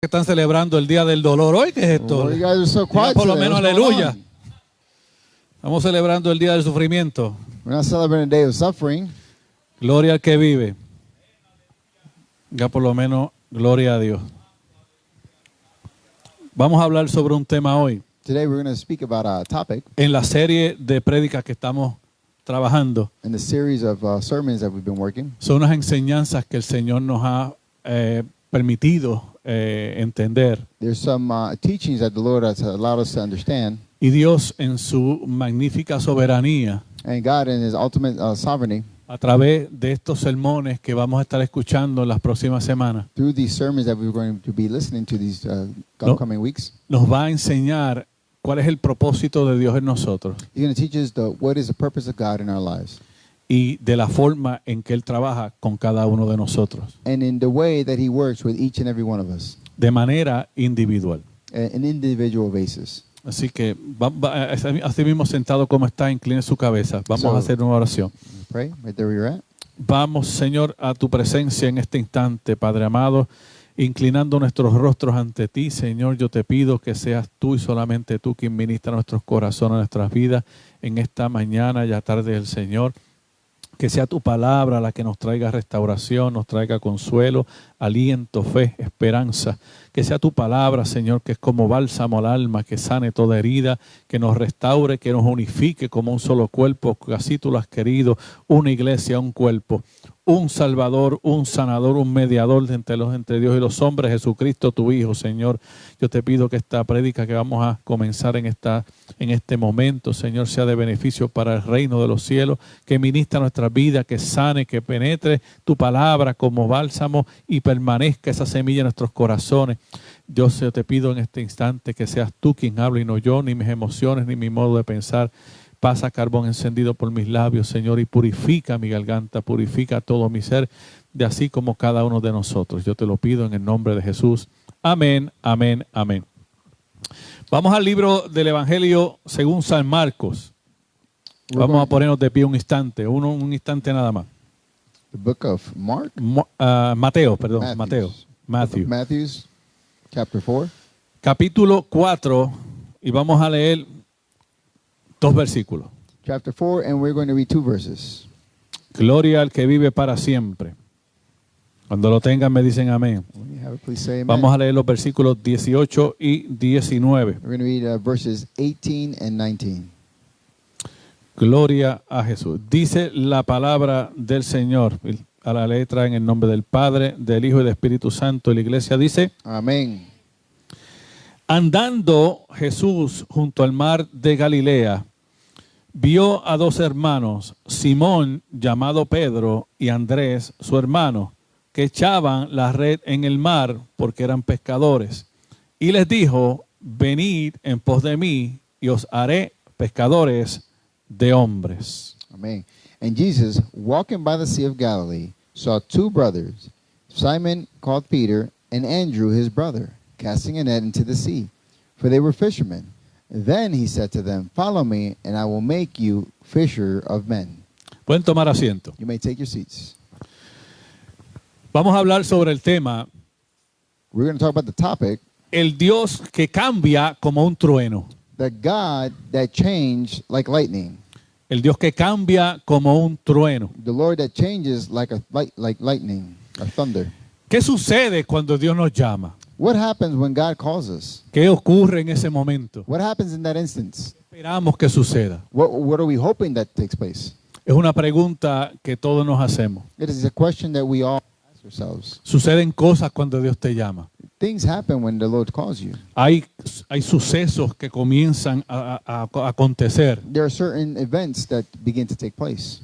que están celebrando el día del dolor hoy, ¿qué es esto? Well, you guys are so Digan quiet por lo today. menos What's going aleluya. on? Estamos celebrando el día del sufrimiento. We're not celebrating a day of suffering. Gloria al que vive. Ya por lo menos gloria a Dios. Vamos a hablar sobre un tema hoy. Today we're going to speak about a topic En la serie de prédicas que estamos trabajando, in the series of sermons that we've been working. son unas enseñanzas que el Señor nos ha permitido entender. There's some teachings that the Lord has allowed us to understand. Y Dios en su magnífica soberanía, And God in His ultimate sovereignty, a través de estos sermones que vamos a estar escuchando en las próximas semanas, through these sermons that we're going to be listening to these upcoming weeks, nos va a enseñar cuál es el propósito de Dios en nosotros He's going to teach us what is the purpose of God in our lives. y de la forma en que Él trabaja con cada uno de nosotros, And in the way that He works with each and every one of us, de manera individual. an individual basis. Así que, así mismo sentado como está, incline su cabeza. Vamos a hacer una oración. Pray right there where you're at. Vamos, Señor, a tu presencia en este instante, Padre amado, inclinando nuestros rostros ante ti, Señor. Yo te pido que seas tú y solamente tú quien ministra nuestros corazones, nuestras vidas en esta mañana y tarde del Señor. Que sea tu palabra la que nos traiga restauración, nos traiga consuelo, aliento, fe, esperanza. Que sea tu palabra, Señor, que es como bálsamo al alma, que sane toda herida, que nos restaure, que nos unifique como un solo cuerpo, que así tú lo has querido, una iglesia, un cuerpo, un salvador, un sanador, un mediador entre Dios y los hombres, Jesucristo tu Hijo, Señor. Yo te pido que esta prédica que vamos a comenzar en este momento, Señor, sea de beneficio para el reino de los cielos, que ministra nuestra vida, que sane, que penetre tu palabra como bálsamo y permanezca esa semilla en nuestros corazones. Yo te pido en este instante que seas tú quien hable y no yo, ni mis emociones, ni mi modo de pensar. Pasa carbón encendido por mis labios, Señor, y purifica mi garganta, purifica todo mi ser, de así como cada uno de nosotros. Yo te lo pido en el nombre de Jesús. Amén, amén, amén. Vamos al libro del Evangelio según San Marcos. Vamos a ponernos de pie un instante, un instante nada más. The book of Mark? Mateo, perdón, Matthew. Matthew, chapter 4. Capítulo 4, y vamos a leer 2 versículos. Chapter 4, and we're going to read 2 verses. Gloria al que vive para siempre. Cuando lo tengan me dicen amén. When you have it, please say amen. Vamos a leer los versículos 18 y 19. We're going to read verses 18 and 19. Gloria a Jesús. Dice la palabra del Señor a la letra en el nombre del Padre, del Hijo y del Espíritu Santo. Y la iglesia dice: Amén. Andando Jesús junto al mar de Galilea, vio a 2 hermanos, Simón, llamado Pedro, y Andrés, su hermano, que echaban la red en el mar porque eran pescadores. Y les dijo: venid en pos de mí y os haré pescadores de hombres. Amen. And Jesus, walking by the Sea of Galilee, saw 2 brothers, Simon called Peter, and Andrew his brother, casting a net into the sea, for they were fishermen. Then he said to them, follow me, and I will make you fisher of men. Pueden tomar asiento. You may take your seats. Vamos a hablar sobre el tema, We're going to talk about the topic, el Dios que cambia como un trueno. the God that changed like lightning, El Dios que cambia como un trueno. the Lord that changes like lightning or thunder. ¿Qué sucede cuando Dios nos llama? What happens when God calls us? ¿Qué ocurre en ese momento? What happens in that instance? Esperamos que suceda. What are we hoping that takes place? Es una pregunta que todos nos hacemos. It is a question that we all ask ourselves. Suceden cosas cuando Dios te llama. Things happen when the Lord calls you. Hay sucesos que comienzan a acontecer. There are certain events that begin to take place.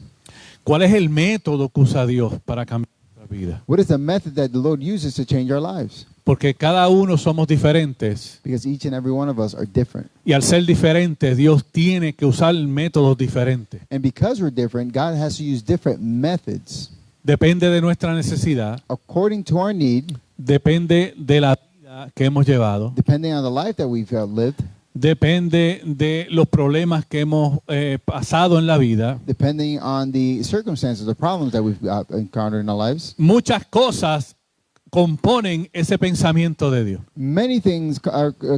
¿Cuál es el método que usa Dios para cambiar nuestra vida? What is the method that the Lord uses to change our lives? Porque cada uno somos diferentes. Because each and every one of us are different. Y al ser diferentes, Dios tiene que usar métodos diferentes. And because we're different, God has to use different methods. Depende de nuestra necesidad, According to our need, depende de la vida que hemos llevado, depending on the life that we've lived, depende de los problemas que hemos pasado en la vida. depending on the circumstances, the problems that we've encountered in our lives. Muchas cosas componen ese pensamiento de Dios. Many things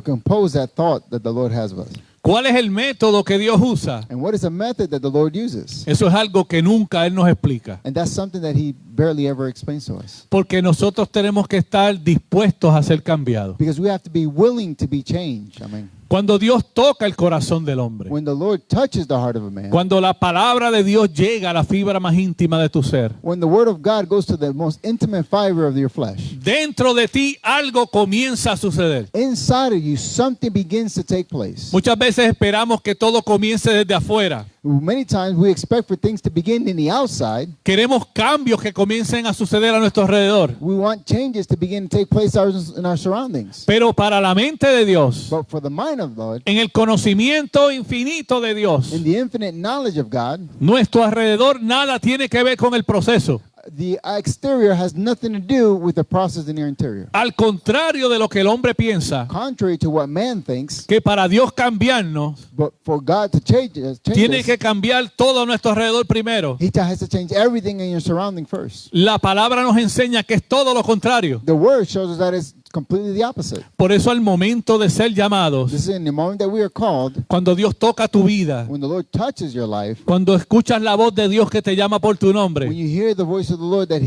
compose that thought that the Lord has of us. ¿Cuál es el método que Dios usa? And what is a method that the Lord uses? Eso es algo que nunca Él nos explica. And that's something that he barely ever explains to us. Porque nosotros tenemos que estar dispuestos a ser cambiados. Because we have to be willing to be changed. I mean, Cuando Dios toca el corazón del hombre, when the Lord touches the heart of a man, cuando la palabra de Dios llega a la fibra más íntima de tu ser, when the word of God goes to the most intimate fiber of your flesh, dentro de ti algo comienza a suceder. inside of you, something begins to take place. Muchas veces esperamos que todo comience desde afuera. Many times we expect for things to begin in the outside. Queremos cambios que comiencen a suceder a nuestro alrededor. We want changes to begin to take place in our surroundings. Pero para la mente de Dios, But for the mind of God, en el conocimiento infinito de Dios, in the infinite knowledge of God, nuestro alrededor nada tiene que ver con el proceso. the exterior has nothing to do with the process in your interior. Al contrario de lo que el hombre piensa, Contrary to what man thinks, que para Dios cambiarnos, but for God to change tiene us, que cambiar todo a nuestro alrededor primero. He has to change everything in your surrounding first. La palabra nos enseña que es todo lo contrario. The word shows us that it's completely the opposite. Por eso al momento de ser llamados, This is in the moment that we are called, cuando Dios toca tu vida, when the Lord touches your life, cuando escuchas la voz de Dios que te llama por tu when nombre, you hear the voice of the Lord that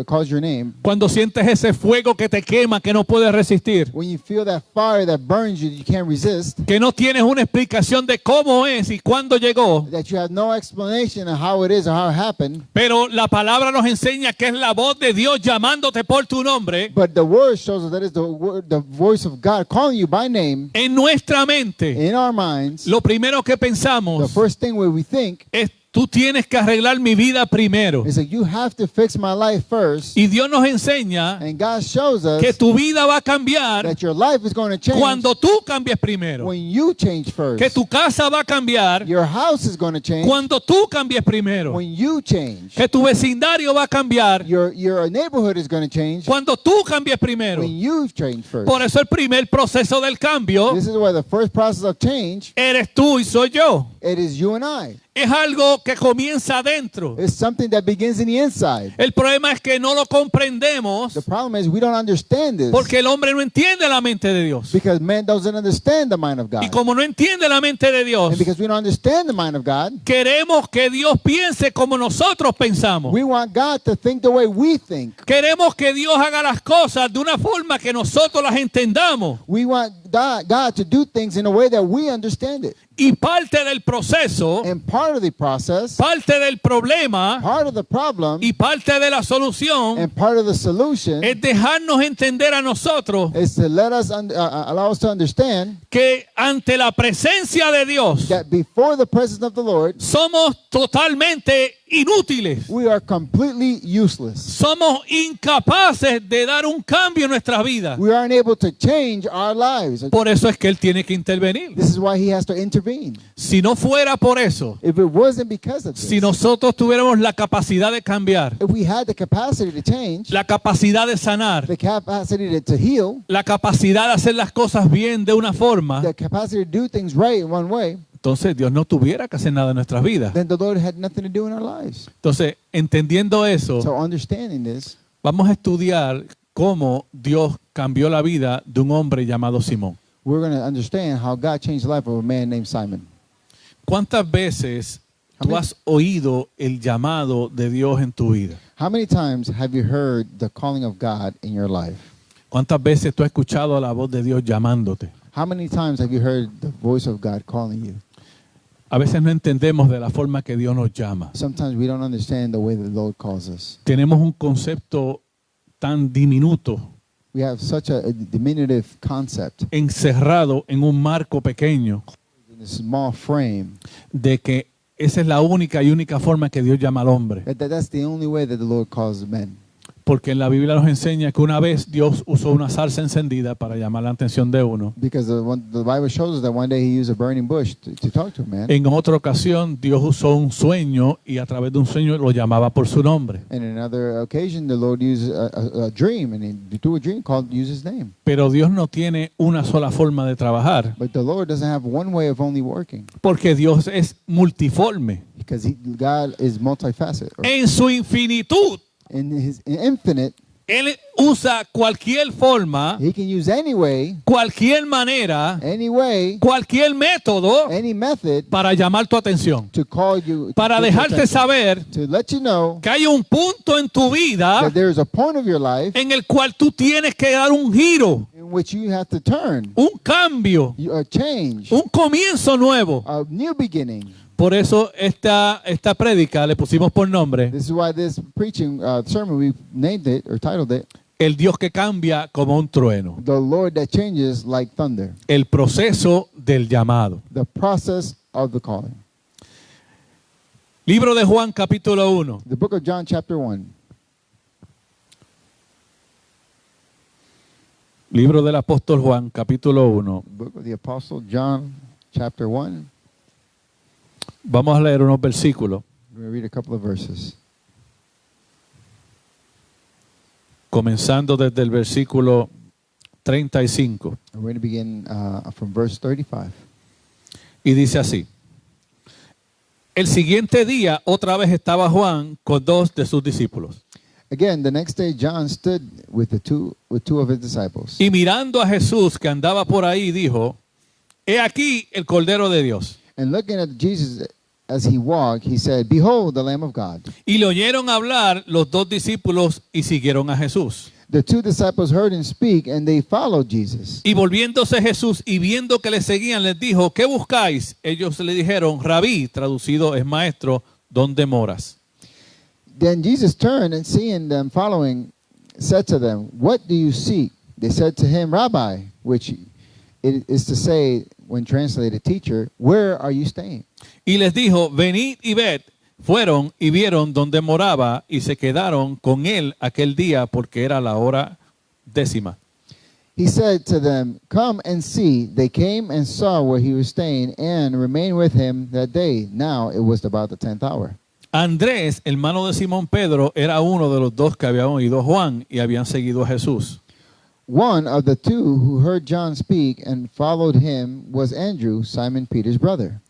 calls your name, cuando sientes ese fuego que te quema, que no puedes resistir, when you feel that fire that burns you can't resist, que no tienes una explicación de cómo es y cuándo llegó, that you have no explanation of how it is or how it happened, pero la palabra nos enseña que es la voz de Dios llamándote por tu nombre. but the word shows us that it's the voice of God calling you by name. En nuestra mente, In our minds, lo primero que the pensamos first thing where we think es: tú tienes que arreglar mi vida primero. is that you have to fix my life first. Y Dios nos enseña And God shows us que tu vida va a cambiar that your life is going to change cuando tú cambies primero. when you change first. Que tu casa va a cambiar Your house is going to change cuando tú cambies primero. when you change. Que tu vecindario va a cambiar Your neighborhood is going to change cuando tú cambies primero. when you change first. Por eso el primer proceso del cambio This is why the first process of change, eres tú y soy yo. it is you and I. Es algo que comienza adentro. It's something that begins in the inside. El problema es que no lo comprendemos The problem is we don't understand this porque el hombre no entiende la mente de Dios. because man doesn't understand the mind of Y God. como no entiende la mente de Dios, And because we don't understand the mind of God, queremos que Dios piense como nosotros pensamos. we want God to think the way we think. Queremos que Dios haga las cosas de una forma que nosotros las entendamos. We want God to do things in a way that we understand it. Y parte del proceso, And part of the process, parte del problema part of the problem, y parte de la solución and part of the solution es dejarnos entender a nosotros is to let us allow us to understand que ante la presencia de Dios that before the presence of the Lord, somos totalmente inútiles. we are completely useless. Somos incapaces de dar un cambio en nuestras vidas. We aren't able to change our lives. Por eso es que Él tiene que intervenir. This is why He has to intervene. Si no fuera por eso, If it wasn't because of this, si nosotros tuviéramos la capacidad de cambiar, if we had the capacity to change, la capacidad de sanar, the capacity to heal, la capacidad de hacer las cosas bien de una forma, the capacity to do things right in one way, entonces Dios no tuviera que hacer nada en nuestras vidas. then the Lord had nothing to do in our lives. Entonces, entendiendo eso, So understanding this, vamos a estudiar cómo Dios cambió la vida de un hombre llamado Simón. we're going to understand how God changed the life of a man named Simon. ¿Cuántas veces tú has oído el llamado de Dios en tu vida? How many times have you heard the calling of God in your life? ¿Cuántas veces tú has escuchado la voz de Dios llamándote? How many times have you heard the voice of God calling you? A veces no entendemos de la forma que Dios nos llama. Sometimes we don't understand the way the Lord calls us. Tenemos un concepto tan diminuto, We have such a diminutive concept encerrado en un marco pequeño, in a small frame de que esa es la única forma que Dios llama al hombre. that's the only way that the Lord calls men. Porque en la Biblia nos enseña que una vez Dios usó una zarza encendida para llamar la atención de uno. Because the Bible shows us that one day He used a burning bush to talk to a man. En otra ocasión Dios usó un sueño y a través de un sueño lo llamaba por su nombre. And in another occasion, the Lord used a dream, and through a dream used His name. Pero Dios no tiene una sola forma de trabajar, But the Lord doesn't have one way of only working, porque Dios es multiforme. because God is multifaceted. En su infinitud, In His infinite, Él usa cualquier forma, He can use any way, cualquier manera, cualquier método any method para llamar tu atención, to call you, para to get your dejarte attention, saber to let you know que hay un punto en tu vida that there is a point of your life en el cual tú tienes que dar un giro, in which you have to turn, un cambio, a change, un comienzo nuevo. a new beginning. Por eso esta prédica le pusimos por nombre This is why this preaching sermon, we named it or titled it, El Dios que cambia como un trueno. The Lord that changes like thunder. El proceso del llamado. The process of the calling. Libro de Juan capítulo 1. The book of John chapter 1. Libro del apóstol Juan capítulo 1. Book of the Apostle John chapter 1. Vamos a leer unos versículos. We're going to read a couple of verses. Comenzando desde el versículo 35. And we're going to begin from verse 35. Y dice así. El siguiente día otra vez estaba Juan con dos de sus discípulos. Again, the next day John stood with two of his disciples. Y mirando a Jesús que andaba por ahí dijo, he aquí el Cordero de Dios. And looking at Jesus as he walked, he said, Behold, the Lamb of God. Y le oyeron hablar los dos discípulos y siguieron a Jesús. The two disciples heard him speak, and they followed Jesus. Y volviéndose Jesús y viendo que le seguían, les dijo, ¿qué buscáis? Ellos le dijeron, Rabí, traducido es maestro, ¿dónde moras? Then Jesus turned and seeing them following, said to them, What do you seek? They said to him, Rabbi, which it is to say, when translated, teacher, where are you staying? Y les dijo, venid y ved. Fueron y vieron donde moraba y se quedaron con él aquel día porque era la hora 10. He said to them, Come and see. They came and saw where he was staying and remained with him that day. Now it was about the 10th hour. Andrés, hermano de Simón Pedro, era uno de los dos que habían oído a Juan y habían seguido a Jesús. One of the two who heard John speak and followed him was Andrew, Simon Peter's brother.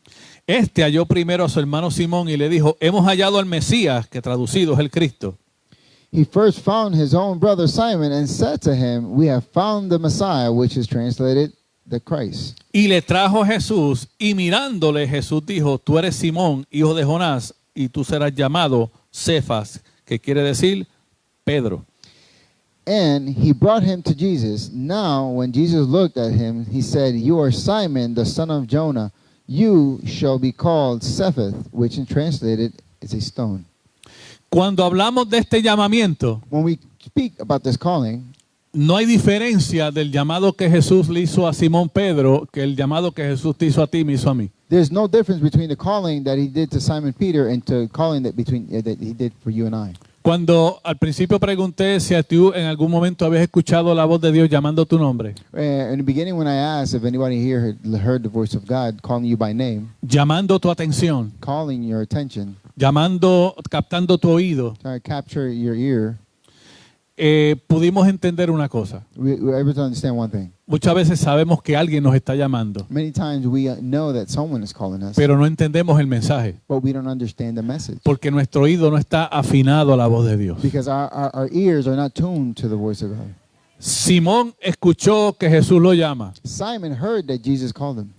Este halló primero a su hermano Simón y le dijo, hemos hallado al Mesías, que traducido es el Cristo. He first found his own brother Simon and said to him, We have found the Messiah, which is translated the Christ. Y le trajo a Jesús, y mirándole Jesús dijo, tú eres Simón, hijo de Jonás, y tú serás llamado Cefas, que quiere decir Pedro. And he brought him to Jesus. Now, when Jesus looked at him, he said, You are Simon, the son of Jonah. You shall be called Cephas, which in translated is a stone. Cuando hablamos de este llamamiento, When we speak about this calling, no hay diferencia del llamado que Jesús le hizo a Simón Pedro que el llamado que Jesús te hizo a ti, me hizo a mí. there's no difference between the calling that he did to Simon Peter and to calling that he did for you and I. Cuando al principio pregunté si a tú en algún momento habías escuchado la voz de Dios llamando tu nombre, In the beginning, when I asked if anybody here had heard the voice of God calling you by name, llamando tu atención, calling your attention, llamando, captando tu oído, trying to capture your ear, pudimos entender una cosa. we were able to understand one thing. Muchas veces sabemos que alguien nos está llamando, Many times we know that someone is calling us, pero no entendemos el mensaje, but we don't understand the message porque nuestro oído no está afinado a la voz de Dios. because our ears are not tuned to the voice of God. Simón escuchó que Jesús lo llama. Simon heard that Jesus called him.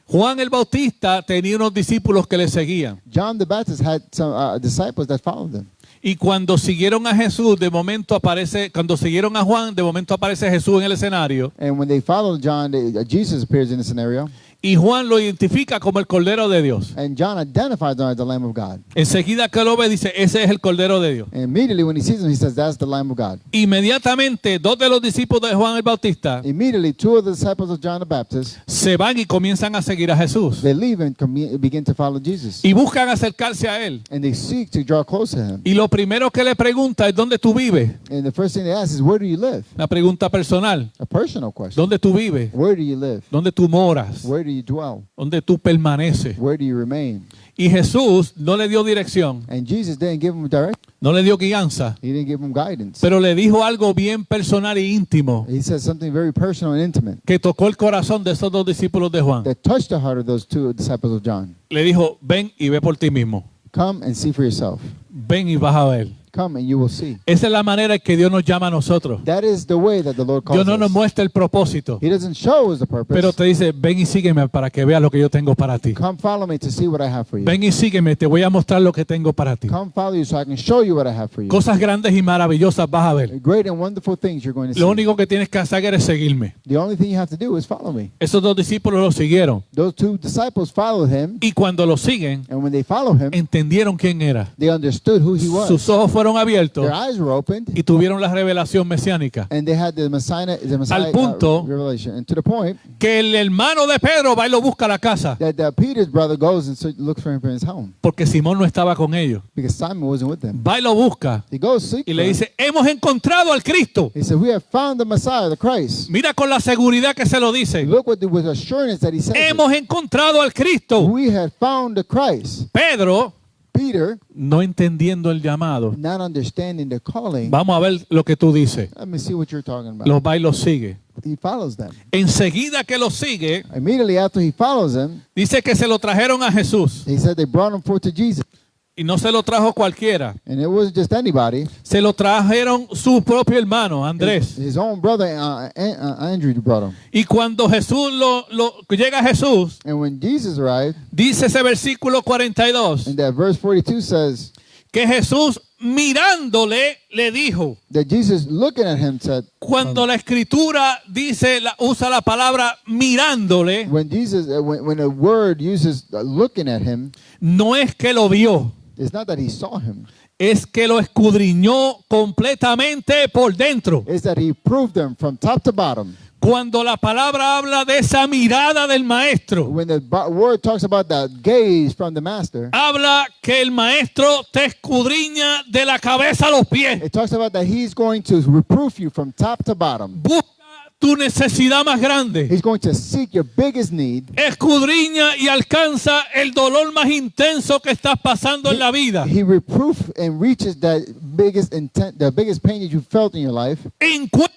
Juan el Bautista tenía unos discípulos que le seguían. John the Baptist had some disciples that followed him. Y cuando siguieron a Jesús, de momento aparece, cuando siguieron a Juan, de momento aparece Jesús en el escenario. And when they followed John, Jesus appears in the scenario. Y Juan lo identifica como el Cordero de Dios. And John identifies them as the Lamb of God. Enseguida que lo ve, dice, ese es el Cordero de Dios. And immediately when he sees him, he says, That's the Lamb of God. Inmediatamente, dos de los discípulos de Juan el Bautista Immediately, two of the disciples of John the Baptist, se van y comienzan a seguir a Jesús. they leave and begin to follow Jesus. Y buscan acercarse a él. And they seek to draw close to him. Y lo primero que le pregunta es, ¿dónde tú vives? And the first thing they ask is, Where do you live? Una pregunta personal. A personal question. ¿Dónde tú vives? Where do you live? ¿Dónde tú moras? Where do you dwell? ¿Dónde tú permaneces? Where do you remain? Y Jesús no le dio dirección, And Jesus didn't give him direct. no le dio guianza, He didn't give him guidance. pero le dijo algo bien personal e íntimo He said something very personal and intimate que tocó el corazón de esos dos discípulos de Juan. that touched the heart of those two disciples of John. Le dijo, ven y ve por ti mismo. Come and see for yourself. Ven y vas a ver. Come and you will see. Esa es la manera en que Dios nos llama a nosotros. That is the way that the Lord calls Dios no nos us. muestra el propósito, He doesn't show us the purpose. pero te dice, ven y sígueme para que veas lo que yo tengo para ti. Come follow me to see what I have for you. Ven y sígueme, te voy a mostrar lo que tengo para ti. Come follow you so I can show you what I have for you. Cosas grandes y maravillosas vas a ver. Great and wonderful things you're going to see. Lo único que tienes que hacer es seguirme. The only thing you have to do is follow me. Esos dos discípulos lo siguieron. Those two disciples followed him, Y cuando lo siguen, and when they followed him, entendieron quién era. they understood who he was. Sus ojos fueron abiertos Their eyes were opened, y tuvieron la revelación mesiánica. and they had the Messiah Al punto revelation. And to the point Que el hermano de Pedro va y lo busca a la casa. that Peter's brother goes and looks for him in his home Porque Simón no estaba con ellos. because Simon wasn't with them. Va y lo busca He goes seek y for le him. dice, hemos encontrado al Cristo. He said, "We have found the Messiah, the Christ." Mira con la seguridad que se lo dice. Look with assurance that he says, it. Hemos encontrado al Cristo. "We have found the Christ." Pedro, Peter, no entendiendo el llamado. not understanding the calling. Vamos a ver lo que tú dices. Let me see what you're talking about. Los va y los sigue. He follows them. Enseguida que los sigue, Immediately after he follows them, dice que se lo trajeron a Jesús. he said they brought him forth to Jesus. Y no se lo trajo cualquiera. And it wasn't just anybody. Se lo trajeron su propio hermano, Andrés. His own brother, Andrew, brought him. Y cuando Jesús llega a Jesús, And when Jesus arrived, dice ese versículo 42, and that verse 42 says que Jesús mirándole le dijo. that Jesus, looking at him, said, Cuando la escritura dice, usa la palabra mirándole, when Jesus, when a word uses looking at him, no es que lo vio, it's not that he saw him. es que lo escudriñó completamente por dentro. It's that he proved them from top to bottom. Cuando la palabra habla de esa mirada del maestro, When the word talks about that gaze from the master, habla que el maestro te escudriña de la cabeza a los pies. it talks about that he's going to reproof you from top to bottom. Busca tu necesidad más grande. He's going to seek your biggest need. Escudriña y alcanza el dolor más intenso que estás pasando en la vida. He reproof and reaches that biggest intent, the biggest pain that you felt in your life. Encuentra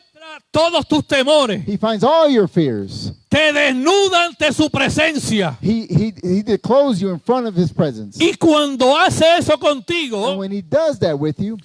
todos tus temores. He finds all your fears. Te desnuda ante su presencia. He declothes you in front of his presence. Y cuando hace eso And contigo, when he does that with you,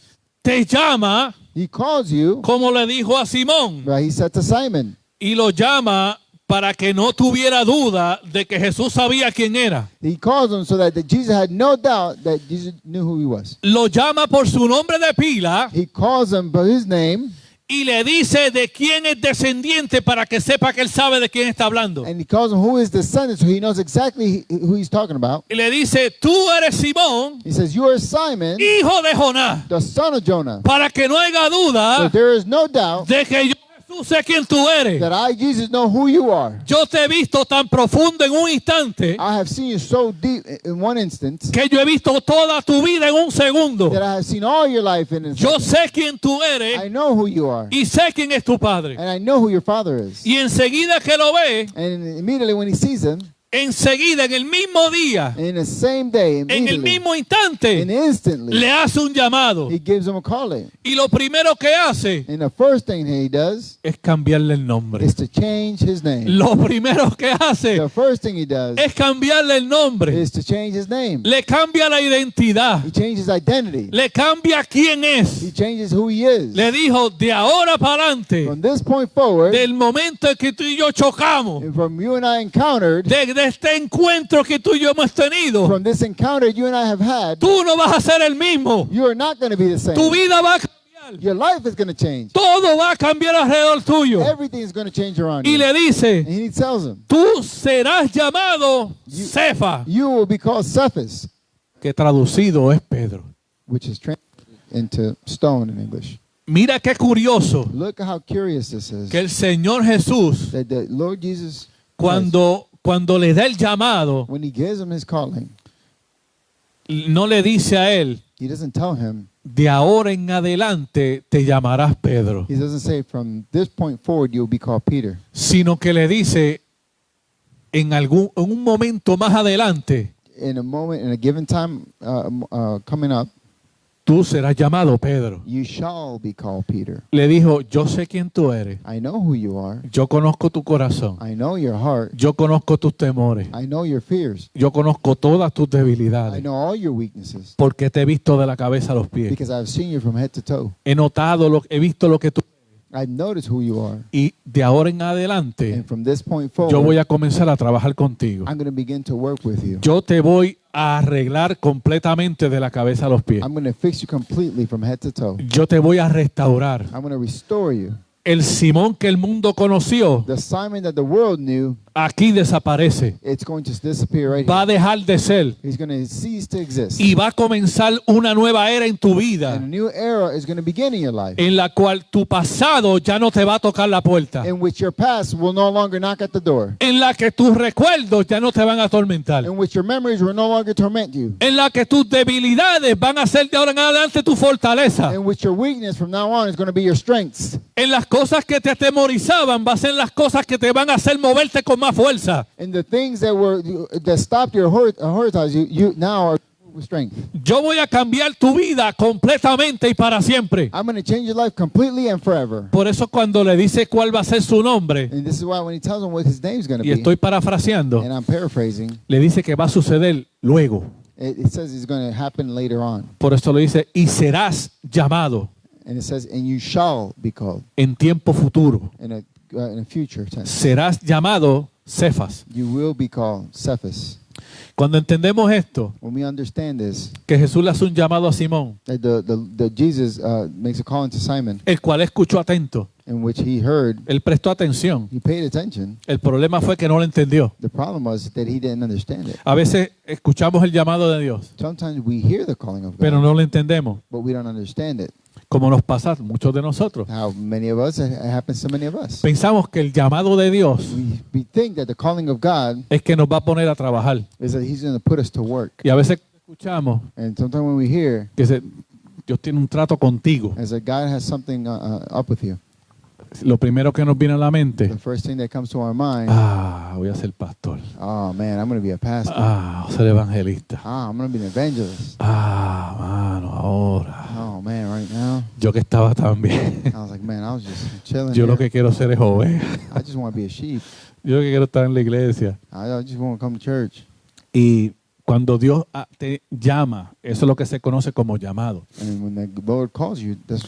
te llama, he calls you. como le dijo a Simón, Right, he said to Simon, y lo llama para que no tuviera duda de que Jesús sabía quién era. he calls him so that Jesus had no doubt that Jesus knew who he was. Lo llama por su nombre de pila He calls him by his name, y le dice de quién es descendiente para que sepa que él sabe de quién está hablando. and he calls him who is descendant, so he knows exactly who he's talking about. Y le dice, tú eres Simón, He says, "You are Simon, hijo de Jonás, the son of Jonah." para que no haya duda But there is no doubt de que yo Jesús sé quién tú eres. that I, Jesus, know who you are. Yo te he visto tan profundo en un instante I have seen you so deep in one instance que yo he visto toda tu vida en un segundo. that I have seen all your life in a Yo second. sé quién tú I eres know who you are, y sé quién es tu padre. and I know who your father is. Y enseguida que lo ve, And immediately when he sees him, enseguida en el mismo día, in the same day, en el immediately, mismo and instante, instantly, le hace un llamado. he gives him a calling. Y lo primero que hace And the first thing he does es cambiarle el nombre. is to change his name. Lo primero que hace The first thing he does es cambiarle el nombre. is to change his name. Le cambia la identidad. He changes identity. Le cambia quién He es. changes who he is. Le dijo, de ahora para adelante, From this point forward, del momento en que tú y yo chocamos, and from you and I encountered, de este encuentro que tú y yo hemos tenido, from this encounter you and I have had, tú no vas a ser el mismo. you are not going to be the Tu same. vida va a cambiar. Your life is going to change. Todo va a cambiar alrededor tuyo. Everything is going to change around Y you. le dice, And he tells him, tú serás llamado Cefa, you will be called Cephas, que traducido es Pedro. which is translated into stone in English. Mira qué curioso Look at how curious this is. que el Señor Jesús, That the Lord Jesus, cuando le da el llamado, when he gives him his calling, no le dice a él, he doesn't tell him, de ahora en adelante te llamarás Pedro, he doesn't say from this point forward you'll be called Peter, sino que le dice en un momento más adelante, in a moment, in a given time coming up, tú serás llamado Pedro. You shall be called Peter. Le dijo, yo sé quién tú eres. I know who you are. Yo conozco tu corazón. I know your heart. Yo conozco tus temores. I know your fears. Yo conozco todas tus I debilidades. know all your weaknesses. Porque te he visto de la cabeza a los pies. Because I've seen you from head to toe. He visto lo que tú. I've noticed who you are. Y de ahora en adelante, And from this point yo voy forward, a comenzar a trabajar contigo. I'm going to begin to work with you. Yo te voy a arreglar completamente de la cabeza a los pies. I'm going to fix you completely from head to toe. Yo te voy a restaurar. I'm going to restore you. El Simón que el mundo conoció, The Simon that the world knew, aquí desaparece. it's going to disappear right Va a here. dejar de ser. He's going to cease to exist. Y va a comenzar una nueva era en tu vida, And a new era is going to begin in your life, en la cual tu pasado ya no te va a tocar la puerta, in which your past will no longer knock at the door, en la que tus recuerdos ya no te van a atormentar, in which your memories will no longer torment you, en la que tus debilidades van a ser de ahora en adelante tu fortaleza, in which your weakness from now on is going to be your strengths, en las cosas que te atemorizaban va a ser las cosas que te van a hacer moverte con más fuerza. and the things that stopped your horizontals, you now are with strength. Yo voy a cambiar tu vida completamente y para siempre. I'm going to change your life completely and forever. Por eso cuando le dice cuál va a ser su nombre, And this is why when he tells them what his name's going to y be, estoy parafraseando, and I'm paraphrasing, le dice que va a suceder luego. it says it's going to happen later on. Por eso le dice, y serás llamado And it says, and you shall be called en tiempo futuro. in a future tense. Serás llamado Cefas. You will be called Cephas. Cuando entendemos esto, When we understand this, que Jesús le hace un llamado a Simón, that the Jesus makes a call into Simon, el cual escuchó atento, in which he heard, él prestó atención. he paid attention. El problema fue que no lo entendió. The problem was that he didn't understand it. A veces escuchamos el llamado de Dios, Sometimes we hear the calling of pero God, no lo entendemos, but we don't understand it. como nos pasa a muchos de nosotros. How many of us, it happens to many of us. Pensamos que el llamado de Dios We think that the calling of God es que nos va a poner a trabajar. is that he's going to put us to work. Y a veces escuchamos And sometimes when we hear, que Dios tiene un trato contigo. is that God has something up with you. Lo primero que nos viene a la mente, The first thing that comes to our mind, voy a ser pastor. oh man, I'm going to be a pastor. Voy a ser evangelista. I'm going to be an evangelist. Mano, ahora. Oh man, right now. Yo que estaba tan bien. I was like, man, I was just chilling Yo lo here. que quiero ser es oveja. I just want to be a sheep. Yo lo que quiero estar en la iglesia. I just want to come to church. Y cuando Dios te llama, eso es lo que se conoce como llamado. And when the Lord calls you, that's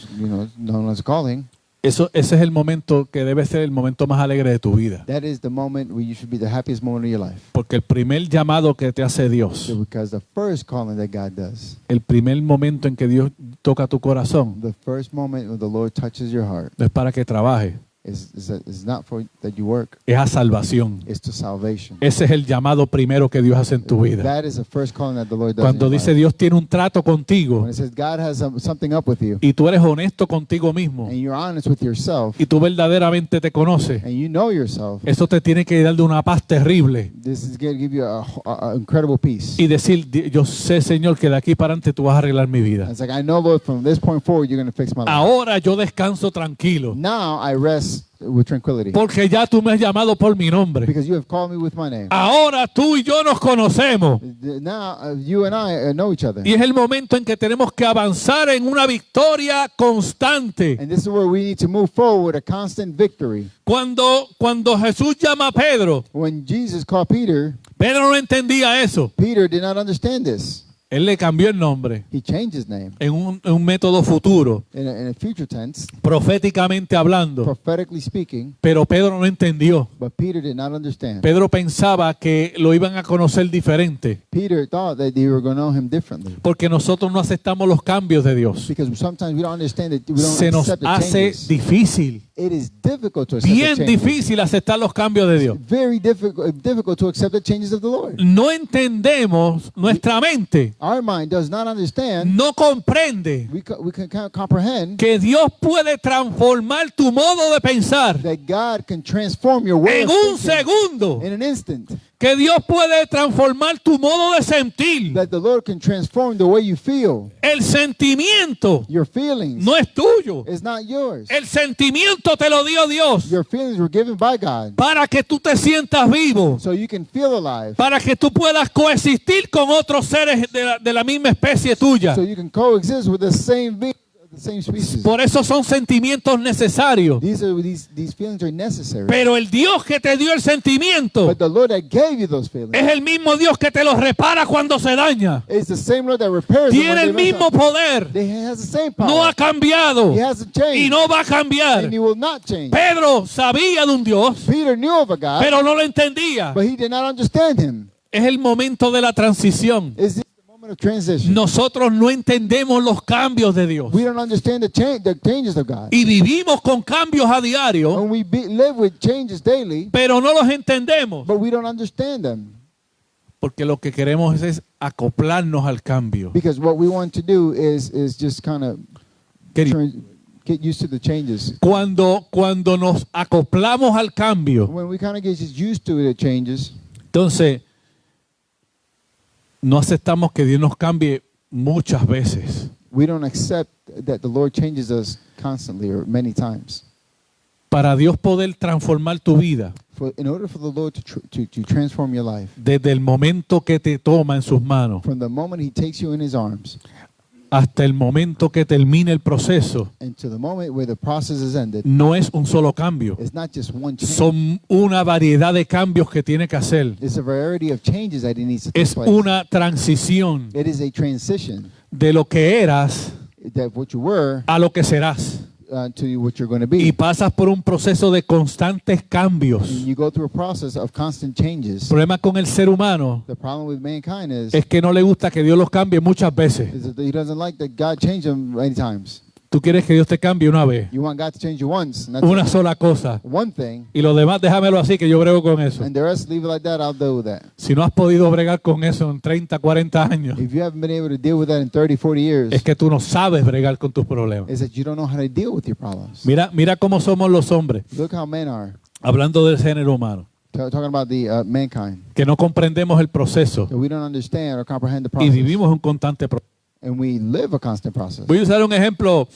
known as a calling. Ese es el momento que debe ser el momento más alegre de tu vida. That is the moment where you should be the happiest moment of your life. Porque el primer llamado que te hace Dios, Because the first calling that God does, el primer momento en que Dios toca tu corazón, the first moment when the Lord touches your heart, no es para que trabajes, is not for that you work. es a salvación. It's to salvation. Ese es el llamado primero que Dios hace en tu vida. That is the first calling that the Lord does. Cuando in your dice life. Dios tiene un trato contigo When it says God has something up with you, y tú eres honesto contigo mismo and you're honest with yourself, y tú verdaderamente te conoces, and you know yourself, eso te tiene que dar de una paz terrible this is going to give you a incredible peace. y decir, yo sé, Señor, que de aquí para adelante tú vas a arreglar mi vida. It's like, I know, Lord, from this point forward, you're going to fix my life. Ahora yo descanso tranquilo Now I rest with tranquility porque ya tú me has llamado por mi nombre. because you have called me with my name. Ahora tú y yo nos conocemos Now you and I know each other. y es el momento en que tenemos que avanzar en una victoria constante. And this is where we need to move forward, a constant victory. Cuando Jesús llama a Pedro, When Jesus called Peter, Pedro no entendía eso. Peter did not understand this. Él le cambió el nombre He changed his name en un método futuro, in a future tense, proféticamente hablando. prophetically speaking, Pero Pedro no entendió. but Peter did not understand. Pedro pensaba que lo iban a conocer diferente, Peter thought that they were going to know him differently porque nosotros no aceptamos los cambios de Dios. because sometimes we don't understand it. We don't Se nos accept the hace changes. difícil, It is difficult to accept bien the changes. difícil aceptar los cambios de Dios. Very difficult to accept the changes of the Lord. No entendemos, nuestra mente Our mind does not understand. no comprende We can comprehend que Dios puede transformar tu modo de pensar that God can transform your way en of un thinking segundo. in an instant. que Dios puede transformar tu modo de sentir. that the Lord can transform the way you feel. El sentimiento Your feelings no es tuyo. is not yours. El sentimiento te lo dio Dios Your feelings were given by God para que tú te sientas vivo, so you can feel alive, para que tú puedas coexistir con otros seres de la misma especie tuya. so you can coexist with the same being, the same species. Por eso son sentimientos necesarios. These feelings are necessary. Pero el Dios que te dio el sentimiento But the Lord that gave you those feelings es el mismo Dios que te los repara cuando se daña. is the same Lord that repairs them when Tiene they el mess mismo up. poder. He has the same power. No ha cambiado He hasn't changed. y no va a cambiar. And he will not change. Pedro sabía de un Dios, Peter knew of a God, pero no lo entendía. but he did not understand him. Es el momento de la transición. It's the moment of transition. Nosotros no entendemos los cambios de Dios We don't understand the changes of God. y vivimos con cambios a diario, When we live with changes daily, pero no los entendemos but we don't understand them. porque lo que queremos es acoplarnos al cambio. Because what we want to do is just kind of get used to the changes. Cuando nos acoplamos al cambio, When we kind of get just used to the changes, entonces no aceptamos que Dios nos cambie muchas veces. we don't accept that the Lord changes us constantly or many times. Para Dios poder transformar tu vida, In order for the Lord to transform your life, desde el momento que te toma en sus manos from the moment He takes you in His arms hasta el momento que termine el proceso, and to the moment where the process is ended, no es un solo cambio. it's not just one change. Son una variedad de cambios que tiene que hacer. It's a variety of changes that He needs to take Es place. una transición It is a transition de lo que eras that what you were a lo que serás. to what you're going to Y be. pasas por un proceso de constantes cambios. And you go through a process of constant El changes. problema con el ser humano The problem with mankind es que no le gusta que Dios los cambie muchas veces. is that he doesn't like that God changed him many times. Tú quieres que Dios te cambie una vez, You want God to change you once, and that's una sola cosa. one thing, Y lo demás déjamelo así que yo brego con eso. and the rest leave it like that. I'll deal with that. Si no has podido bregar con eso en 30, 40 años, If you haven't been able to deal with that in 30, 40 years, es que tú no sabes bregar con tus problemas. is that you don't know how to deal with your problems. Mira cómo somos los hombres, Look how men are. hablando del género humano, Talking about the mankind, que no comprendemos el proceso that we don't understand or comprehend the y process, vivimos un constante proceso. and we live a constant process. Voy a usar un ejemplo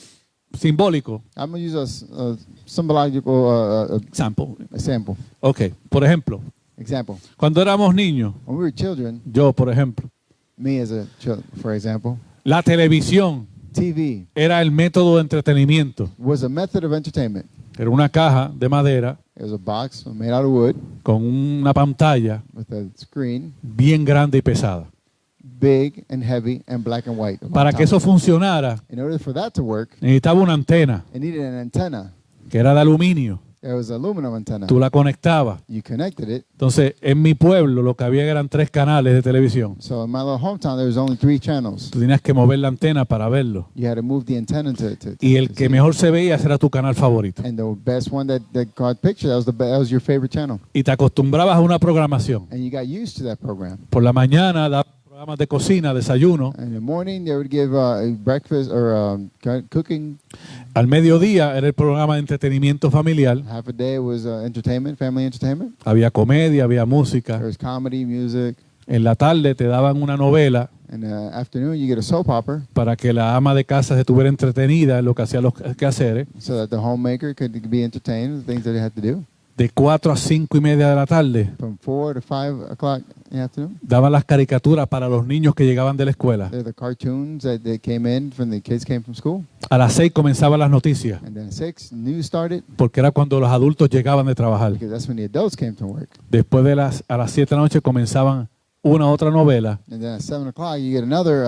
simbólico. I'm going to use a symbological Example. example. Ok, por ejemplo, Example. cuando éramos niños, When we were children, yo por ejemplo, me as a child, for example, la televisión TV era el método de entretenimiento. was a method of entertainment. Era una caja de madera It was a box made out of wood con una pantalla with a screen, bien grande y pesada. big and heavy and black and white. on Para top. que eso funcionara, In order for that to work, necesitaba una antena it needed an antenna. que era de aluminio. It was an aluminum antenna. Tú la conectabas. You connected it. Entonces, en mi pueblo lo que había eran 3 canales de televisión. So in my little hometown, there was only 3 channels. Tú tenías que mover la antena para verlo. You had to move the antenna to Y el to que see. mejor se veía ese era tu canal favorito. And the best one that got picture, that was your favorite channel. Y te acostumbrabas a una programación. And you got used to that program. Por la mañana daban programas de cocina, desayuno. In the morning, they would give breakfast or cooking. Al mediodía era el programa de entretenimiento familiar. Half a day was entertainment, family entertainment. Había comedia, había música. There was comedy, music. En la tarde te daban una novela In the afternoon, you get a soap opera para que la ama de casa se estuviera entretenida en lo que hacía los quehaceres. so that the homemaker could be entertained with the things that they had to do. De 4 a 5 y media de la tarde From 4 to 5 o'clock in the afternoon, daban las caricaturas para los niños que llegaban de la escuela. they're the cartoons that came in from the kids came from school. A las 6 comenzaban las noticias, And then at 6, news started porque era cuando los adultos llegaban de trabajar. because that's when the adults came to work. Después a las 7 de la noche comenzaban una otra novela And then at 7 o'clock, you get another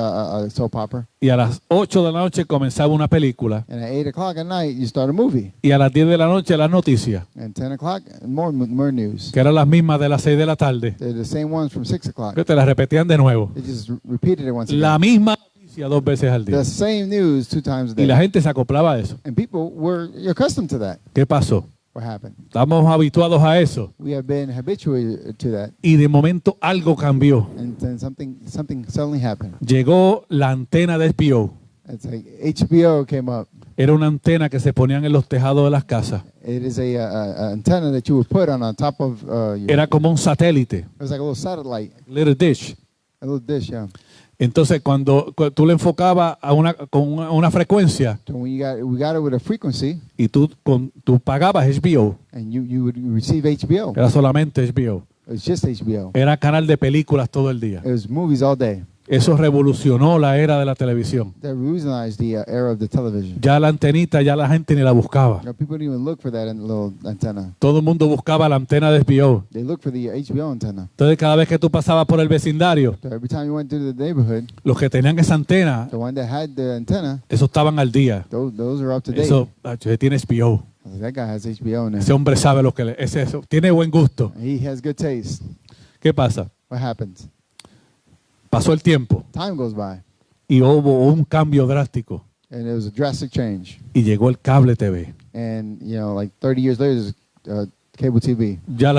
soap opera. y a las 8 de la noche comenzaba una película And at 8 o'clock at night, you start a movie. y a las 10 de la noche las noticias, And 10 o'clock, more news. que eran las mismas de las 6 de la tarde, They're the same ones from 6 o'clock. que te las repetían de nuevo. They just repeated it once La again. misma noticia 2 veces al día. The same news 2 times a Y la day. gente se acoplaba a eso. And people were accustomed to that. ¿Qué pasó? What happened? Estamos habituados a eso. We have been habituated to that. Y de momento algo cambió. And then something suddenly happened. Llegó la antena de HBO. It's like HBO came up. Era una antena que se ponían en los tejados de las casas. It is a antenna that you would put on top of your, Era como un satélite, it was like a little satellite, little dish. a little dish, yeah. Entonces, cuando tú le enfocabas con una frecuencia So when we got it with a frequency, y tú pagabas HBO, and you would receive HBO. era solamente HBO. It was just HBO. Era canal de películas todo el día. It was movies all day. Eso revolucionó la era de la televisión. That revolutionized the era of the television. Ya la antenita, ya la gente ni la buscaba. People didn't even look for that little antenna. Todo el mundo buscaba la antena de HBO. They looked for the HBO antenna. Entonces, cada vez que tú pasabas por el vecindario, So every time you went to the neighborhood, los que tenían esa antena, the one that had the antenna, esos estaban al día. those are up to date. Eso, tiene HBO. That guy has HBO now. Ese hombre sabe lo que es eso. Tiene buen gusto. He has good taste. ¿Qué pasa? What happens? Pasó el tiempo Time goes by, y hubo un cambio drástico and it was a drastic change. y llegó el cable TV. And like 30 years later, there's cable TV. Ya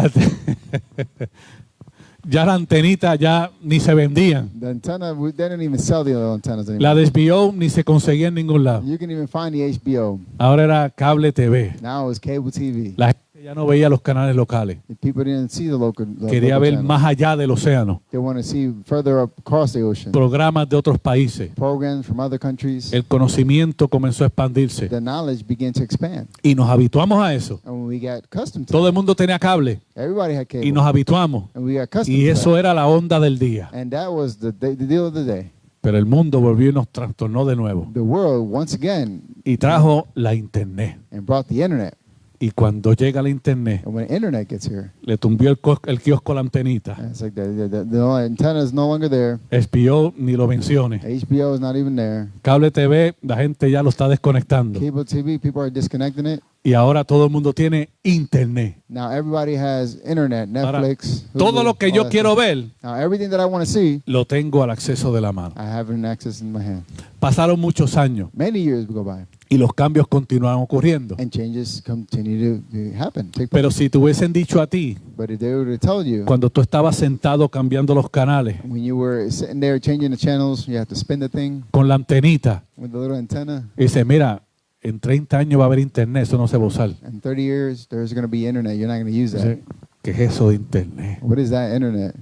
ya la antenita ya ni se vendían. The antenna, they didn't even sell the other antennas anymore. La de HBO ni se conseguía en ningún lado. You can even find the HBO. Ahora era cable TV. Now it's cable TV. La gente ya no veía los canales locales. People didn't see the local. Quería local ver channels. más allá del océano. They want to see further up across the ocean. Programas de otros países. Programs from other countries. El conocimiento comenzó a expandirse. The knowledge began to expand. Y nos habituamos a eso. And when we got accustomed to Todo el mundo tenía cable. everybody had cable. Y nos habituamos. And we got accustomed Y to eso that. era la onda del día. And that was the deal of the day. Pero el mundo volvió y nos trastornó de nuevo. The world, once again, Y trajo la internet. and brought the internet. Y cuando llega la internet, And when the internet gets here, le tumbió el kiosco a la antenita. it's like the antenna is no longer there. HBO ni lo mencione. HBO is not even there. Cable TV, la gente ya lo está desconectando. Cable TV, people are disconnecting it. Y ahora todo el mundo tiene internet. Now everybody has internet, Ahora, Netflix. todo Hulu, lo que all yo that quiero stuff. ver, Now everything that I want to see, lo tengo al acceso de la mano. I have an access in my hand. Pasaron muchos años Many years go by, y los cambios continúan ocurriendo. and changes continue to happen. Take place. Pero si te hubiesen dicho a ti, But if they were to tell you, cuando tú estabas sentado cambiando los canales, when you were sitting there changing the channels, you have to spin the thing con la antenita, with the little antenna. y dice, mira, en 30 años va a haber internet, eso no se va a usar. In 30 years, there's going to be internet. You're not going to use that. Dice, ¿qué es eso de internet? What is that internet?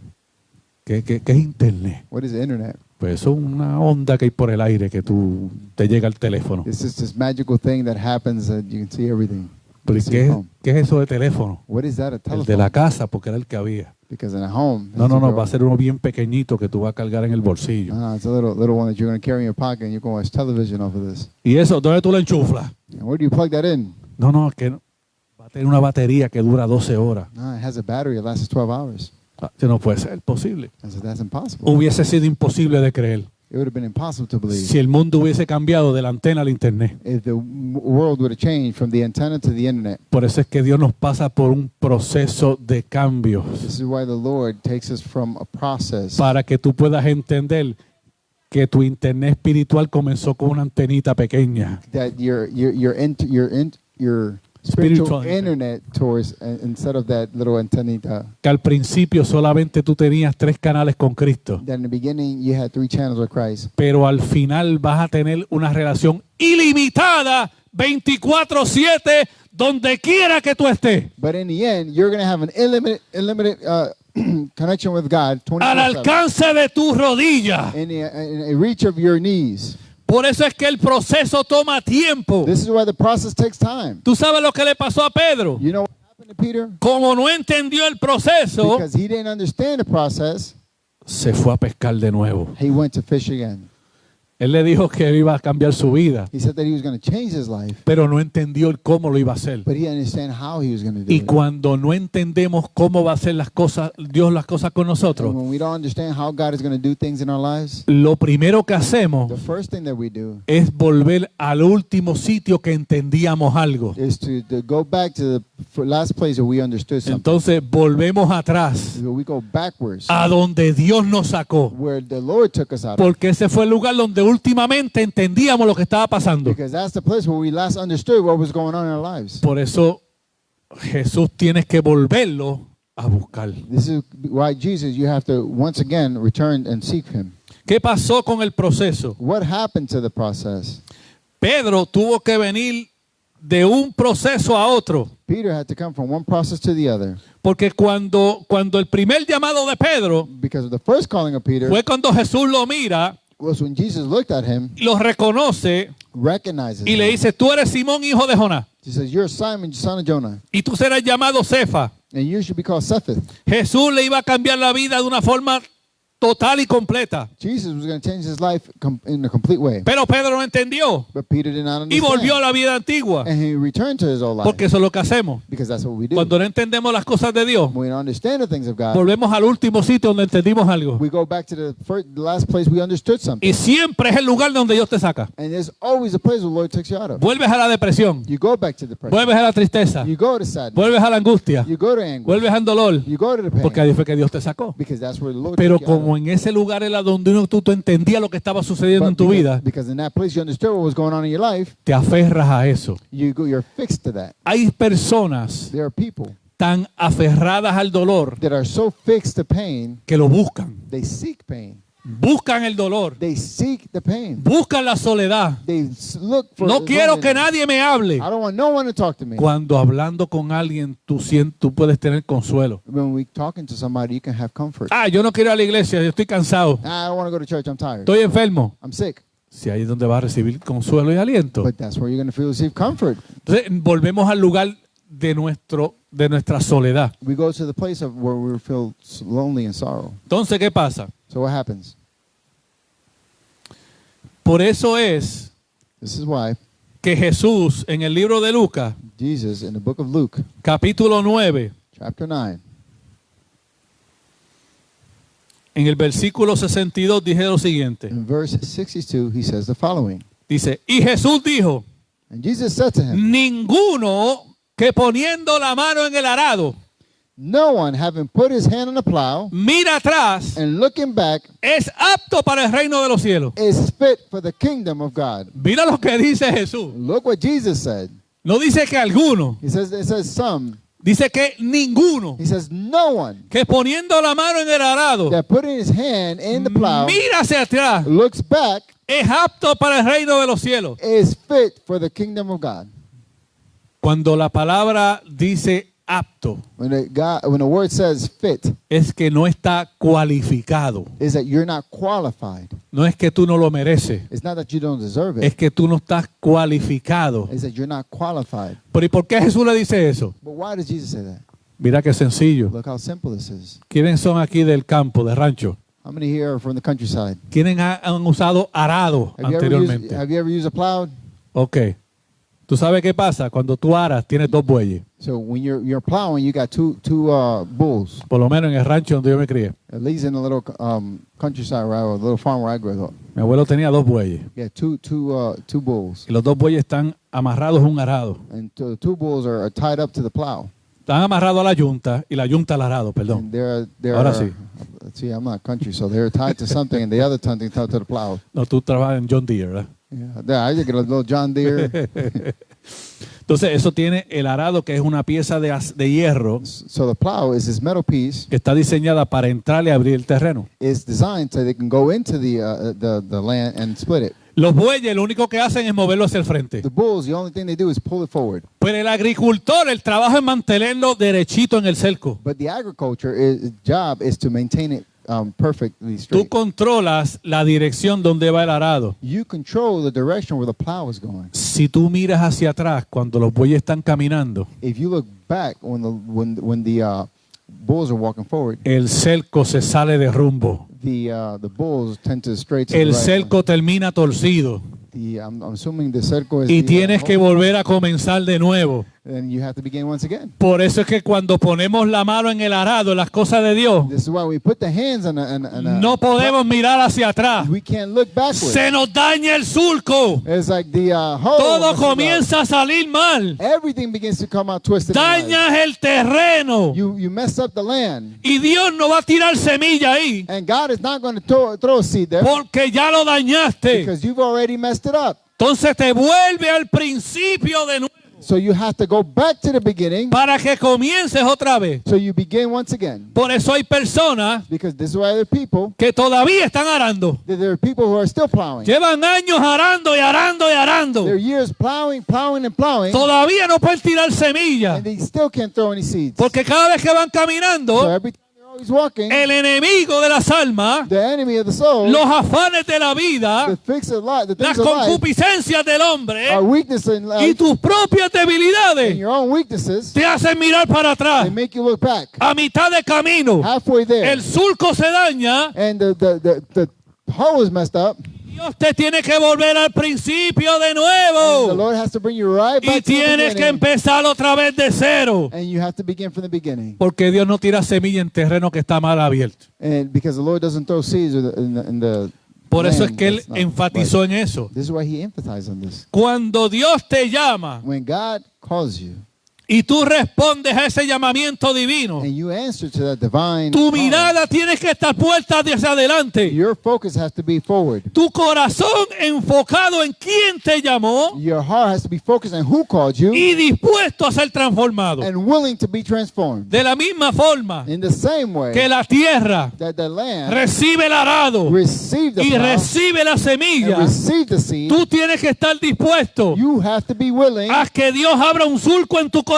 ¿Qué es internet? What is the internet? Pues eso es una onda que hay por el aire que tú te llega al teléfono. It's just this magical thing that happens that you can see everything. Pero ¿y You see your home. qué es eso de teléfono? What is that? A El telephone? de la casa, porque era el que había. Because in a home, No, it's va a ser uno bien pequeñito que tú vas a cargar en el bolsillo. it's a little one that you're going to carry in your pocket, and you can watch television off of this. ¿Y eso dónde tú lo enchuflas? And where do you plug that in? No, que va a tener una batería que dura 12 horas. It has a battery that lasts 12 hours. Eso no puede ser posible. I said, that's impossible. Hubiese sido imposible de creer It would have been impossible to believe si el mundo hubiese cambiado de la antena al internet. if the world would have changed from the antenna to the internet. Por eso es que Dios nos pasa por un proceso de cambios This is why the Lord takes us from a process para que tú puedas entender que tu internet espiritual comenzó con una antenita pequeña. that your Spiritual spiritual internet tours instead of that little antennita. Que al principio solamente tú tenías 3 canales con Cristo, That in the beginning you had 3 channels with Christ. pero al final vas a tener una relación ilimitada 24/7 donde quiera que tú estés, But in the end, you're going to have an unlimited connection with God al 24/7 alcance de tus rodillas. in a reach of your knees. Por eso es que el proceso toma tiempo. This is why the process takes time. ¿Tú sabes lo que le pasó a Pedro? You know what happened to Peter? Como no entendió el proceso, Because he didn't understand the process, se fue a pescar de nuevo. he went to fish again. Él le dijo que iba a cambiar su vida, He said that he was going to change his life, pero no entendió el cómo lo iba a hacer. but he didn't understand how he was going to do Y it. cuando no entendemos cómo va a hacer las cosas, Dios las cosas con And nosotros, when we don't understand how God is going to do things in our lives, lo primero que hacemos the first thing that we do es volver al último sitio que entendíamos algo. is to go back to the last place where we understood something. Entonces volvemos atrás We go backwards, a donde Dios nos sacó, where the Lord took us out of. porque ese fue el lugar donde últimamente entendíamos lo que estaba pasando. Because that's the place where we last understood what was going on in our lives. Por eso Jesús tienes que volverlo a buscar. This is why Jesus, you have to once again return and seek him. ¿Qué pasó con el proceso? What happened to the process? Pedro tuvo que venir de un proceso a otro. Peter had to come from one process to the other. Porque cuando el primer llamado de Pedro Because of the first calling of Peter fue cuando Jesús lo mira, was when Jesus looked at him, lo reconoce recognizes y le him. dice, tú eres Simón, hijo de Jonás, He says, "You're Simon, son of Jonah, y tú serás llamado Cefa. and you should be called Cephas." Jesús le iba a cambiar la vida de una forma total y completa. Jesus was going to change his life in a complete way. Pero Pedro no entendió But Peter did not y understand. volvió a la vida antigua. And he returned to his old life. Porque eso es lo que hacemos. Because that's what we do. Cuando no entendemos las cosas de Dios, When we don't understand the things of God, volvemos al último sitio donde entendimos algo. we go back to the last place we understood something. Y siempre es el lugar donde Dios te saca. And there's always a place where the Lord takes you out of. Vuelves a la depresión, You go back to depression. vuelves a la tristeza, You go to sadness. vuelves a la angustia, You go to anguish. vuelves al dolor, You go to the pain. porque ahí fue que Dios te sacó. Because that's where the Lord Pero took you out como of. en ese lugar era donde tú entendías lo que estaba sucediendo en tu vida, Because in that place you understood what was going on in your life, te aferras a eso. you're fixed to that. Hay personas There are people tan aferradas al dolor that are so fixed to pain, que lo buscan. they seek pain. Buscan el dolor, They seek the pain. buscan la soledad. They look for No quiero que loneliness. nadie me hable. I don't want no one to talk to me. Cuando hablando con alguien tú puedes tener consuelo. When we talking to somebody, you can have comfort. Ah, yo no quiero ir a la iglesia, yo estoy cansado, I don't want to go to church. I'm tired. estoy enfermo. I'm sick. Si ahí es donde vas a recibir consuelo y aliento. But that's where you're going to receive comfort. Entonces volvemos al lugar de nuestra soledad. We go to the place of where we feel lonely and sorrow. Entonces, ¿qué pasa? So what happens? Por eso es This is why que Jesús en el libro de Lucas, Jesus in the book of Luke, capítulo 9, chapter 9, en el versículo 62 dice lo siguiente. in verse 62, he says the following. Dice, y Jesús dijo, And Jesus said to him, ninguno que poniendo la mano en el arado, "No one, having put his hand on the plow mira atrás, and looking back, es apto para el reino de los cielos. is fit for the kingdom of God." Mira lo que dice Jesús. Look what Jesus said. No dice que alguno, It says some. dice que ninguno He says no one que poniendo la mano en el arado, that putting his hand in the plow mira hacia atrás, looks back es apto para el reino de los cielos. is fit for the kingdom of God. Cuando la palabra dice apto, When the word says fit, es que no está cualificado. is that you're not qualified. No es que tú no lo mereces, It's not that you don't deserve es it. que tú no estás cualificado. It's that you're not qualified. Pero ¿y por qué Jesús le dice eso? But why does Jesus say that? Mira qué sencillo. Look how simple this is. ¿Quiénes son aquí del campo, de rancho? How many here are from the countryside? ¿Quiénes han usado arado anteriormente? Have you ever used a plow? Ok. ¿Tú sabes qué pasa? Cuando tú aras, tienes dos bueyes. So when you're plowing, you got two bulls. Por lo menos en el rancho donde yo me crié. At least in the little countryside or a little farm where I grew up. Mi abuelo tenía dos bueyes. Yeah, two bulls. Y los dos bueyes están amarrados a un arado. And the two bulls are tied up to the plow. Están amarrados a la yunta y la yunta al arado, perdón. And they're Ahora sí. See, I'm not country, so they're tied to something, and the other something tied to the plow. No, tú trabajas en John Deere, ¿verdad? Yeah, there, I get a little John Deere. Entonces, eso tiene el arado, que es una pieza de hierro So the plow is this metal piece. que está diseñada para entrar y abrir el terreno. It's designed so they can go into the land and split it. Los bueyes lo único que hacen es moverlo hacia el frente. The bulls, the only thing they do is pull it forward. Pero el agricultor, el trabajo es mantenerlo derechito en el cerco. But the job is to maintain it perfectly Tú straight. controlas la dirección donde va el arado. You control the direction where the plow is going. Si tú miras hacia atrás cuando los bueyes están caminando, If you look back when the bulls are walking forward, el cerco se sale de rumbo. the bulls tend to stray to the El right. cerco termina torcido I'm assuming the cerco is y the, tienes que volver a comenzar de nuevo. and you have to begin once again. Por eso es que cuando ponemos la mano en el arado, en las cosas de Dios, This is why we put the hands on no podemos mirar hacia atrás. we can't look backwards. Se nos daña el surco. It's like the hole. Todo messes up. comienza a salir mal. Everything begins to come out twisted. in life. Dañas el terreno. You mess up the land, Y Dios no va a tirar semilla ahí and God is not going to throw a seed there porque ya lo dañaste. because you've already messed it up. Entonces te vuelve al principio de nuevo. So you have to go back to the beginning. para que comiences otra vez. So you begin once again. Por eso hay personas Because this is why there are people, que todavía están arando. that there are people who are still plowing. Llevan años arando y arando y arando. There are years plowing, plowing, and plowing, Todavía no pueden tirar semillas. and they still can't throw any seeds. Porque cada vez que van So caminando, every time they're always walking, el enemigo de las almas, the enemy of the soul, los afanes de la vida, the fix of life, the las things of life, concupiscencias del hombre our weakness in y life, tus propias and debilidades your own weaknesses, te hacen mirar para atrás. they make you look back. A mitad de camino, Halfway there, el surco se daña. and the hole is messed up, Dios te tiene que volver al principio de and the nuevo. Lord has to bring you right Y back to the tienes que beginning, empezar otra vez de cero. and you have to begin from the beginning. Porque Dios no tira semilla en terreno que está mal abierto. And because the Lord doesn't throw seeds in the Por eso es land que Él that's not enfatizó right. en eso. This is why He emphasized on this. Cuando Dios te llama When God calls you y tú respondes a ese llamamiento divino, and you answer to that divine tu call, mirada tiene que estar puesta hacia adelante. your focus has to be forward. Tu corazón enfocado en quién te llamó Your heart has to be focused on who called you y dispuesto a ser transformado. and willing to be transformed. De la misma forma In the same way que la tierra that the land recibe el arado received the y plow recibe la and semilla, received the seed, tú tienes que estar dispuesto you have to be willing a que Dios abra un surco en tu corazón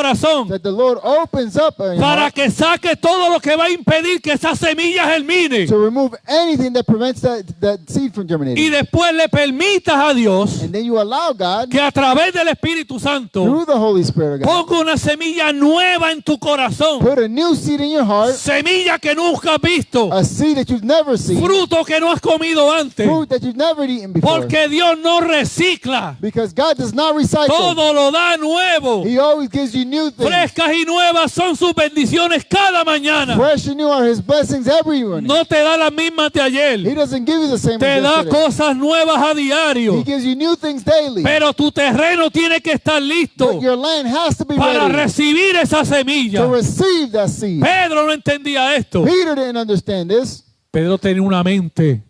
that the Lord opens up in your para heart que saque todo lo que va a impedir que esa semilla germine to remove anything that prevents that seed from y germinating. después le permitas a Dios And then you allow God, que a través del Espíritu Santo through the Holy Spirit of God, ponga una semilla nueva en tu corazón, put a new seed in your heart, semilla que nunca has visto, a seed that you've never seen, fruto que no has comido antes, fruit that you've never eaten before. porque Dios no recicla, Because God does not recycle. todo lo da nuevo. He always gives you new things. Frescas y nuevas son sus bendiciones cada mañana. Fresh and new are His blessings every morning. No te da las mismas de He ayer, doesn't give you the same te as da yesterday. cosas nuevas a diario. He gives you new things daily. Pero tu terreno tiene que estar listo But your land has to be para ready recibir esa semilla. to receive that seed. Pedro no entendía esto. Peter didn't understand this. Pedro tenía una mente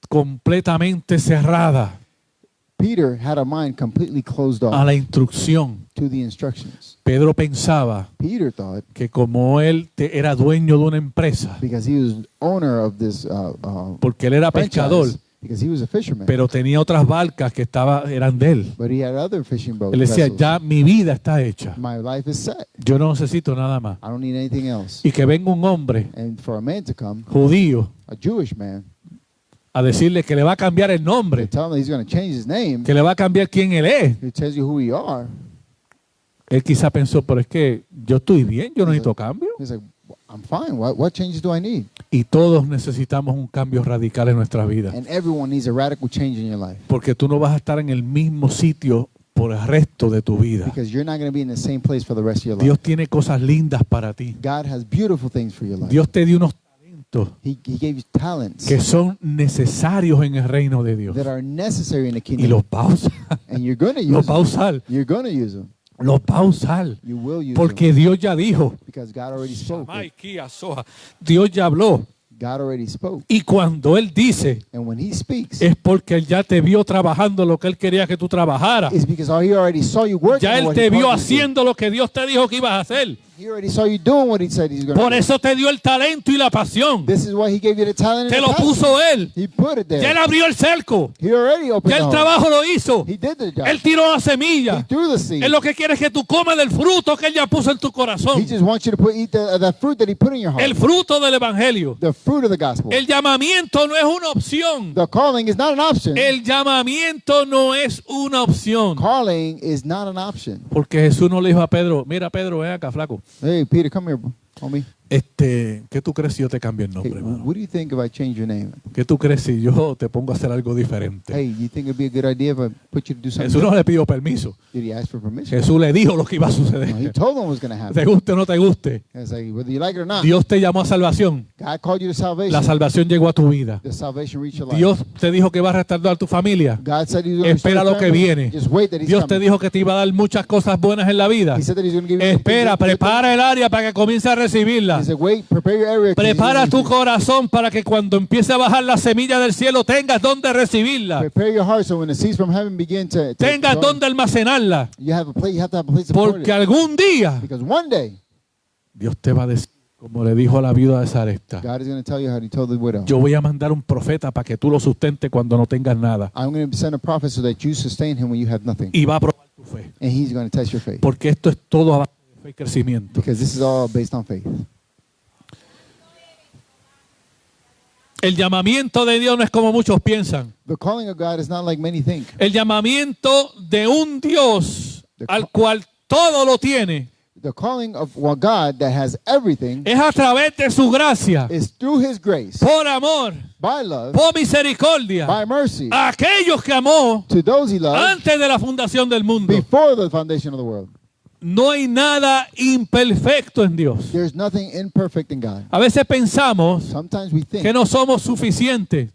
completamente cerrada Peter had a mind completely closed a off la instrucción. to the instructions. Pedro pensaba Peter thought, que como él era dueño de una empresa, because he was owner of this porque él era pescador, franchise, because he was a fisherman, pero tenía otras barcas que eran de él. but he had other fishing boats. Él decía, vessels. ya mi vida está hecha. My life is set. Yo no necesito nada más. I don't need anything else. Y que venga un hombre And for a man to come, judío a Jewish man, a decirle que le va a cambiar el to nombre, tell him that he's going to change his name, que le va a cambiar quién él es. he tells you who you are. Él quizá pensó, pero es que yo estoy bien, yo no necesito cambio. He's like, I'm fine. What changes do I need? Y todos necesitamos un cambio radical en nuestra vida. And everyone needs a radical change in your life. Porque tú no vas a estar en el mismo sitio por el resto de tu vida. Because you're not going to be in the same place for the rest of your life. Dios tiene cosas lindas para ti. God has beautiful things for your life. Dios te dio unos talentos He gave you talents que son necesarios en el reino de Dios. that are necessary in the Y kingdom. los va a usar. And you're going to use Los va a them. usar. You're going to use them. Los va a usar. You will use them. Porque Dios ya dijo. Because God already spoke. Dios ya habló. God already spoke. Y cuando Él dice, And when He speaks, es porque Él ya te vio trabajando lo que Él quería que tú trabajaras. it's because He already saw you working. Ya on Él what te he vio called you to do. haciendo lo que Dios te dijo que ibas a hacer. He already saw you doing what He said He's going to Por do. eso te dio el talento y la pasión. This is why He gave you the talent Te and lo the passion. puso Él. He put it Ya Él there. abrió el cerco. He already opened Ya the el hole. trabajo lo hizo. He did the job. Él tiró la He semilla. threw the seed. Él lo que quiere es que tú comas del fruto que Él ya puso en tu He corazón. just wants you to eat the fruit that He put in your heart. El fruto del Evangelio. The fruit of the gospel. El llamamiento no es una opción. The calling is not an option. El llamamiento no es una opción. Calling is not an option. Porque Jesús no le dijo a Pedro, mira Pedro, ven acá, flaco. Hey, Peter, come here, homie. ¿Qué tú crees si yo te cambio el Hey, nombre, hermano? what do you think if I change your name? ¿Qué tú crees si yo te pongo a hacer algo diferente? Hey, you think it'd be a good idea if I put you to do something? Jesús no le pidió permiso. Did he ask for permission? Jesús le dijo lo que iba a No, he suceder. told them what was going to Te happen. guste o no te guste. It's like, whether you like it or not, Dios te llamó a salvación. God called you to salvation. La salvación llegó a tu vida. The salvation reached your life. Dios te dijo que va a restaurar tu familia. God said he was going to Espera lo que viene. Just wait that he's Dios te coming. dijo que te iba a dar muchas cosas buenas en la vida. He said that he's going to give you Espera, prepara el área para que comience a recibirla. He said, wait, prepare your area. 'Cause he's Prepara gonna tu use it. corazón para que cuando empiece a bajar la semilla del cielo tengas donde recibirla, Prepare your heart so when the seeds from heaven begin to tengas donde almacenarla, you have a place. You have to have a place to pour it. porque algún día Because one day Dios te va a decir, como le dijo a la viuda de Sarepta, God is going to tell you how He told the widow. yo voy a mandar un profeta para que tú lo sustentes cuando no tengas nada, I'm going to send a prophet so that you sustain him when you have nothing, y va a probar tu fe, and He's going to test your faith. porque esto es todo a base de fe y crecimiento. Because this is all based on faith. El llamamiento de Dios no es como muchos piensan. The calling of God is not like many think. El llamamiento de un Dios al cual todo lo tiene The calling of God that has everything es a través de su gracia, is through His grace, por amor, by love, por misericordia, by mercy, a aquellos que amó to those He loved antes de la fundación del mundo. before the foundation of the world. No hay nada imperfecto en Dios. There's nothing imperfect in God. A veces pensamos Sometimes we think que no somos suficientes.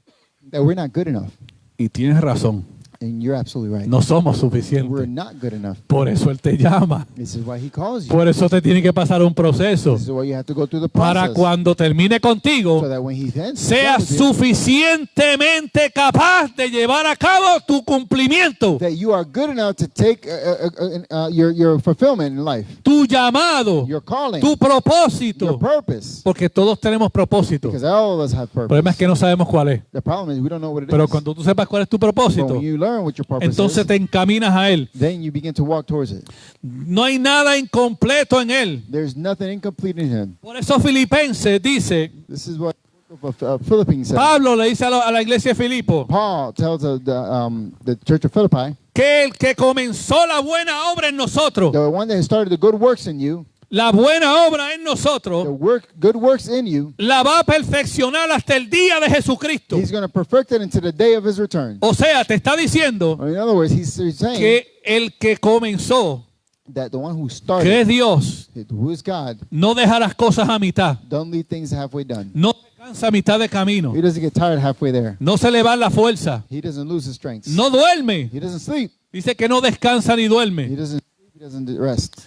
that we're not good enough, Y tienes razón, and you're absolutely right. no somos We're suficientes. not good enough. Por eso Él te llama. This is why He calls you. Por eso te tiene que pasar un proceso. This is why you have to go through the Para process, cuando termine contigo, so that when He ends, seas suficientemente capaz de llevar a cabo tu cumplimiento, that you are good enough to take your fulfillment in life, tu llamado, your calling, tu your propósito. purpose. Porque todos tenemos propósito. Because all of us have El problema es purpose. que no sabemos cuál es. The problem is we don't know what it Pero is. cuando tú sepas cuál es tu But propósito, when you learn what your purpose entonces is, te encaminas a Él. then you begin to walk towards it. No hay nada incompleto en Él. There's nothing incomplete in Him. Por eso Filipenses dice, This is what Philippines says. Pablo le dice a la iglesia de Filipo, Paul tells the church of Philippi, que el que comenzó la buena obra en nosotros, the one that has started the good works in you, la buena obra en the nosotros, good works in you, la va a perfeccionar hasta el día de Jesucristo. He's going to perfect it into the day of His return. O sea, te está diciendo In other words, he's saying que el que comenzó, that the one who que started, es Dios, who is God, no deja las cosas a mitad. don't leave things halfway done. No se cansa a mitad de camino. He doesn't get tired halfway there. No se le va la fuerza. He doesn't lose his strength. No duerme. He doesn't sleep. Dice que no descansa ni He duerme. doesn't sleep. He doesn't rest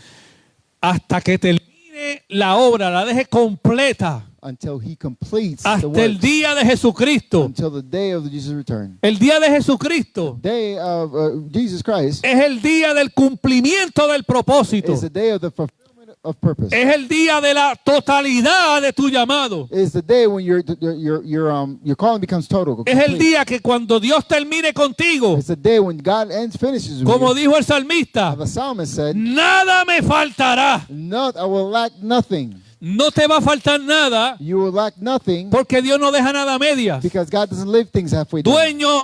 Hasta que termine la obra, la deje completa. until He completes the Hasta el work. día de Jesucristo. Until the day of Jesus' return. El día de Jesucristo Day of Jesus Christ es el día del cumplimiento del propósito. is the day of the fulfillment of purpose. Es el día de la totalidad de tu llamado. Is the day when your calling becomes total. Es el complete. día que cuando Dios termine contigo, It's the day when God finishes with como you. dijo el salmista, The psalmist said, nada me faltará. "No, I will lack nothing." No te va a faltar nada You will lack nothing porque Dios no deja nada a medias. because God doesn't leave things halfway done. Dueño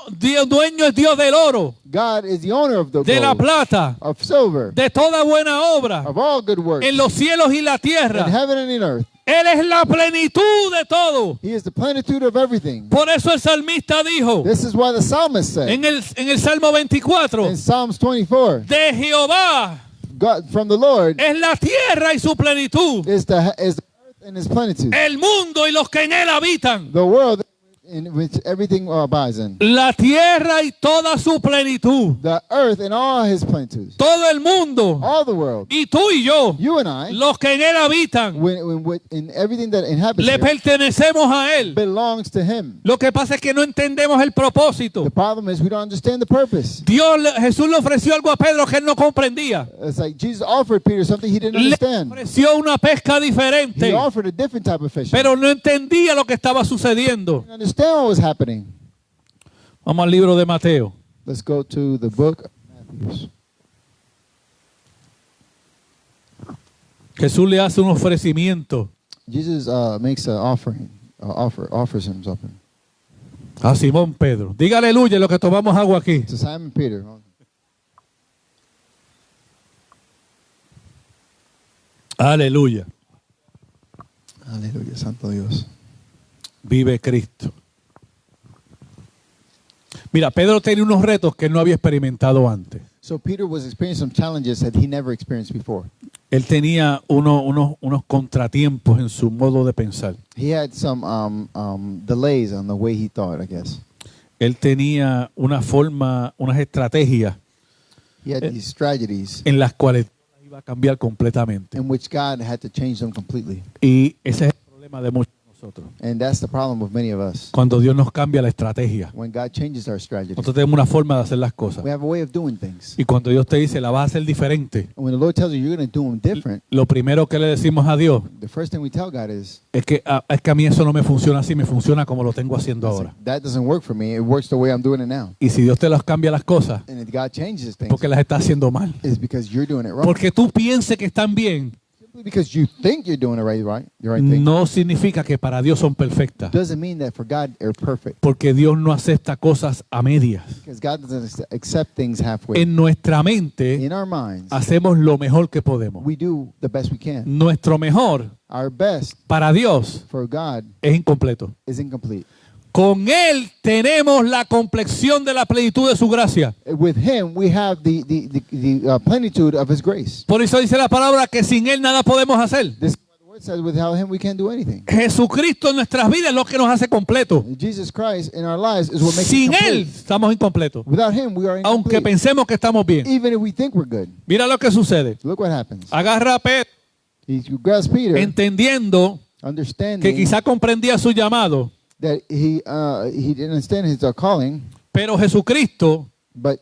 es Dios del oro, God is the owner of the de la gold, plata, of silver, de toda buena obra, of all good works, en los cielos y la in tierra. heaven and in earth. Él es la plenitud de todo. He is the plenitude of everything. Por eso el salmista dijo This is why the psalmist said en el Salmo 24, in Psalms 24, de Jehová God from the Lord es la tierra y su plenitud, is the earth and His plenitude, el mundo y los que en él habitan. the world in which everything abides in, La tierra y toda su plenitud, the earth and all His plenitude, todo el mundo, all the world, y tú y yo, you and I, los que en él habitan, in everything that inhabits le here, pertenecemos a él. belongs to Him. Lo que pasa es que no entendemos el propósito. The problem is we don't understand the purpose. Jesús le ofreció algo a Pedro que él no comprendía. It's like Jesus offered Peter something he didn't Le understand. ofreció una pesca He diferente, offered a different type of fishing. pero no entendía lo que estaba sucediendo. He didn't understand what was happening. Vamos al libro de Mateo. Let's go to the book of Matthew. Jesús le hace un ofrecimiento Jesus makes an offering, offers him something. a Simón Pedro. Diga aleluya lo que tomamos agua aquí. To Simon Peter. Aleluya. Aleluya, Santo Dios. Vive Cristo. Mira, Pedro tenía unos retos que él no había experimentado antes. So Peter was experiencing some challenges that he never experienced before. Él tenía unos contratiempos en su modo de pensar. He had some delays on the way he thought, I guess. Él tenía una forma, unas estrategias He had these strategies en las cuales iba iba a cambiar completamente. in which God had to change them completely. Y ese es el problema de muchos de nosotros. And that's the problem with many of us. Cuando Dios nos cambia la estrategia. When God changes our strategy, Nosotros tenemos una forma de hacer las cosas. we have a way of doing things. Y cuando Dios te dice, la vas a hacer diferente, And when the Lord tells you you're going to do them different, lo primero que le decimos a Dios the first thing we tell God is, es que a mí eso no me funciona así, me funciona como lo tengo haciendo ahora. that doesn't work for me. It works the way I'm doing it now. Y si Dios te las cambia las cosas, And if God changes things, porque las está haciendo mal. it's because you're doing it wrong. Porque tú pienses que están bien, Simply because you think you're doing the right thing, no significa que para Dios son perfectas. doesn't mean that for God they're perfect. Porque Dios no acepta cosas a medias. Because God doesn't accept things halfway. En nuestra mente In our minds, hacemos lo mejor que podemos. we do the best we can. Nuestro mejor Our best para Dios for God es incompleto. is incomplete. Con Él tenemos la complexión de la plenitud de su gracia. With Him, we have the plenitude of His grace. Por eso dice la palabra que sin Él nada podemos hacer. This is what the word says. Without Him, we can't do anything. Jesucristo en nuestras vidas es lo que nos hace completos. Jesus Christ in our lives is what makes us Sin Él complete. estamos incompletos. Without Him, we are Aunque incomplete. pensemos que estamos bien. Even if we think we're good. Mira lo que sucede. Look what happens. Agarra a Pedro, He grabs Peter, entendiendo que understanding quizá comprendía su llamado, that he didn't understand his calling, pero Jesucristo but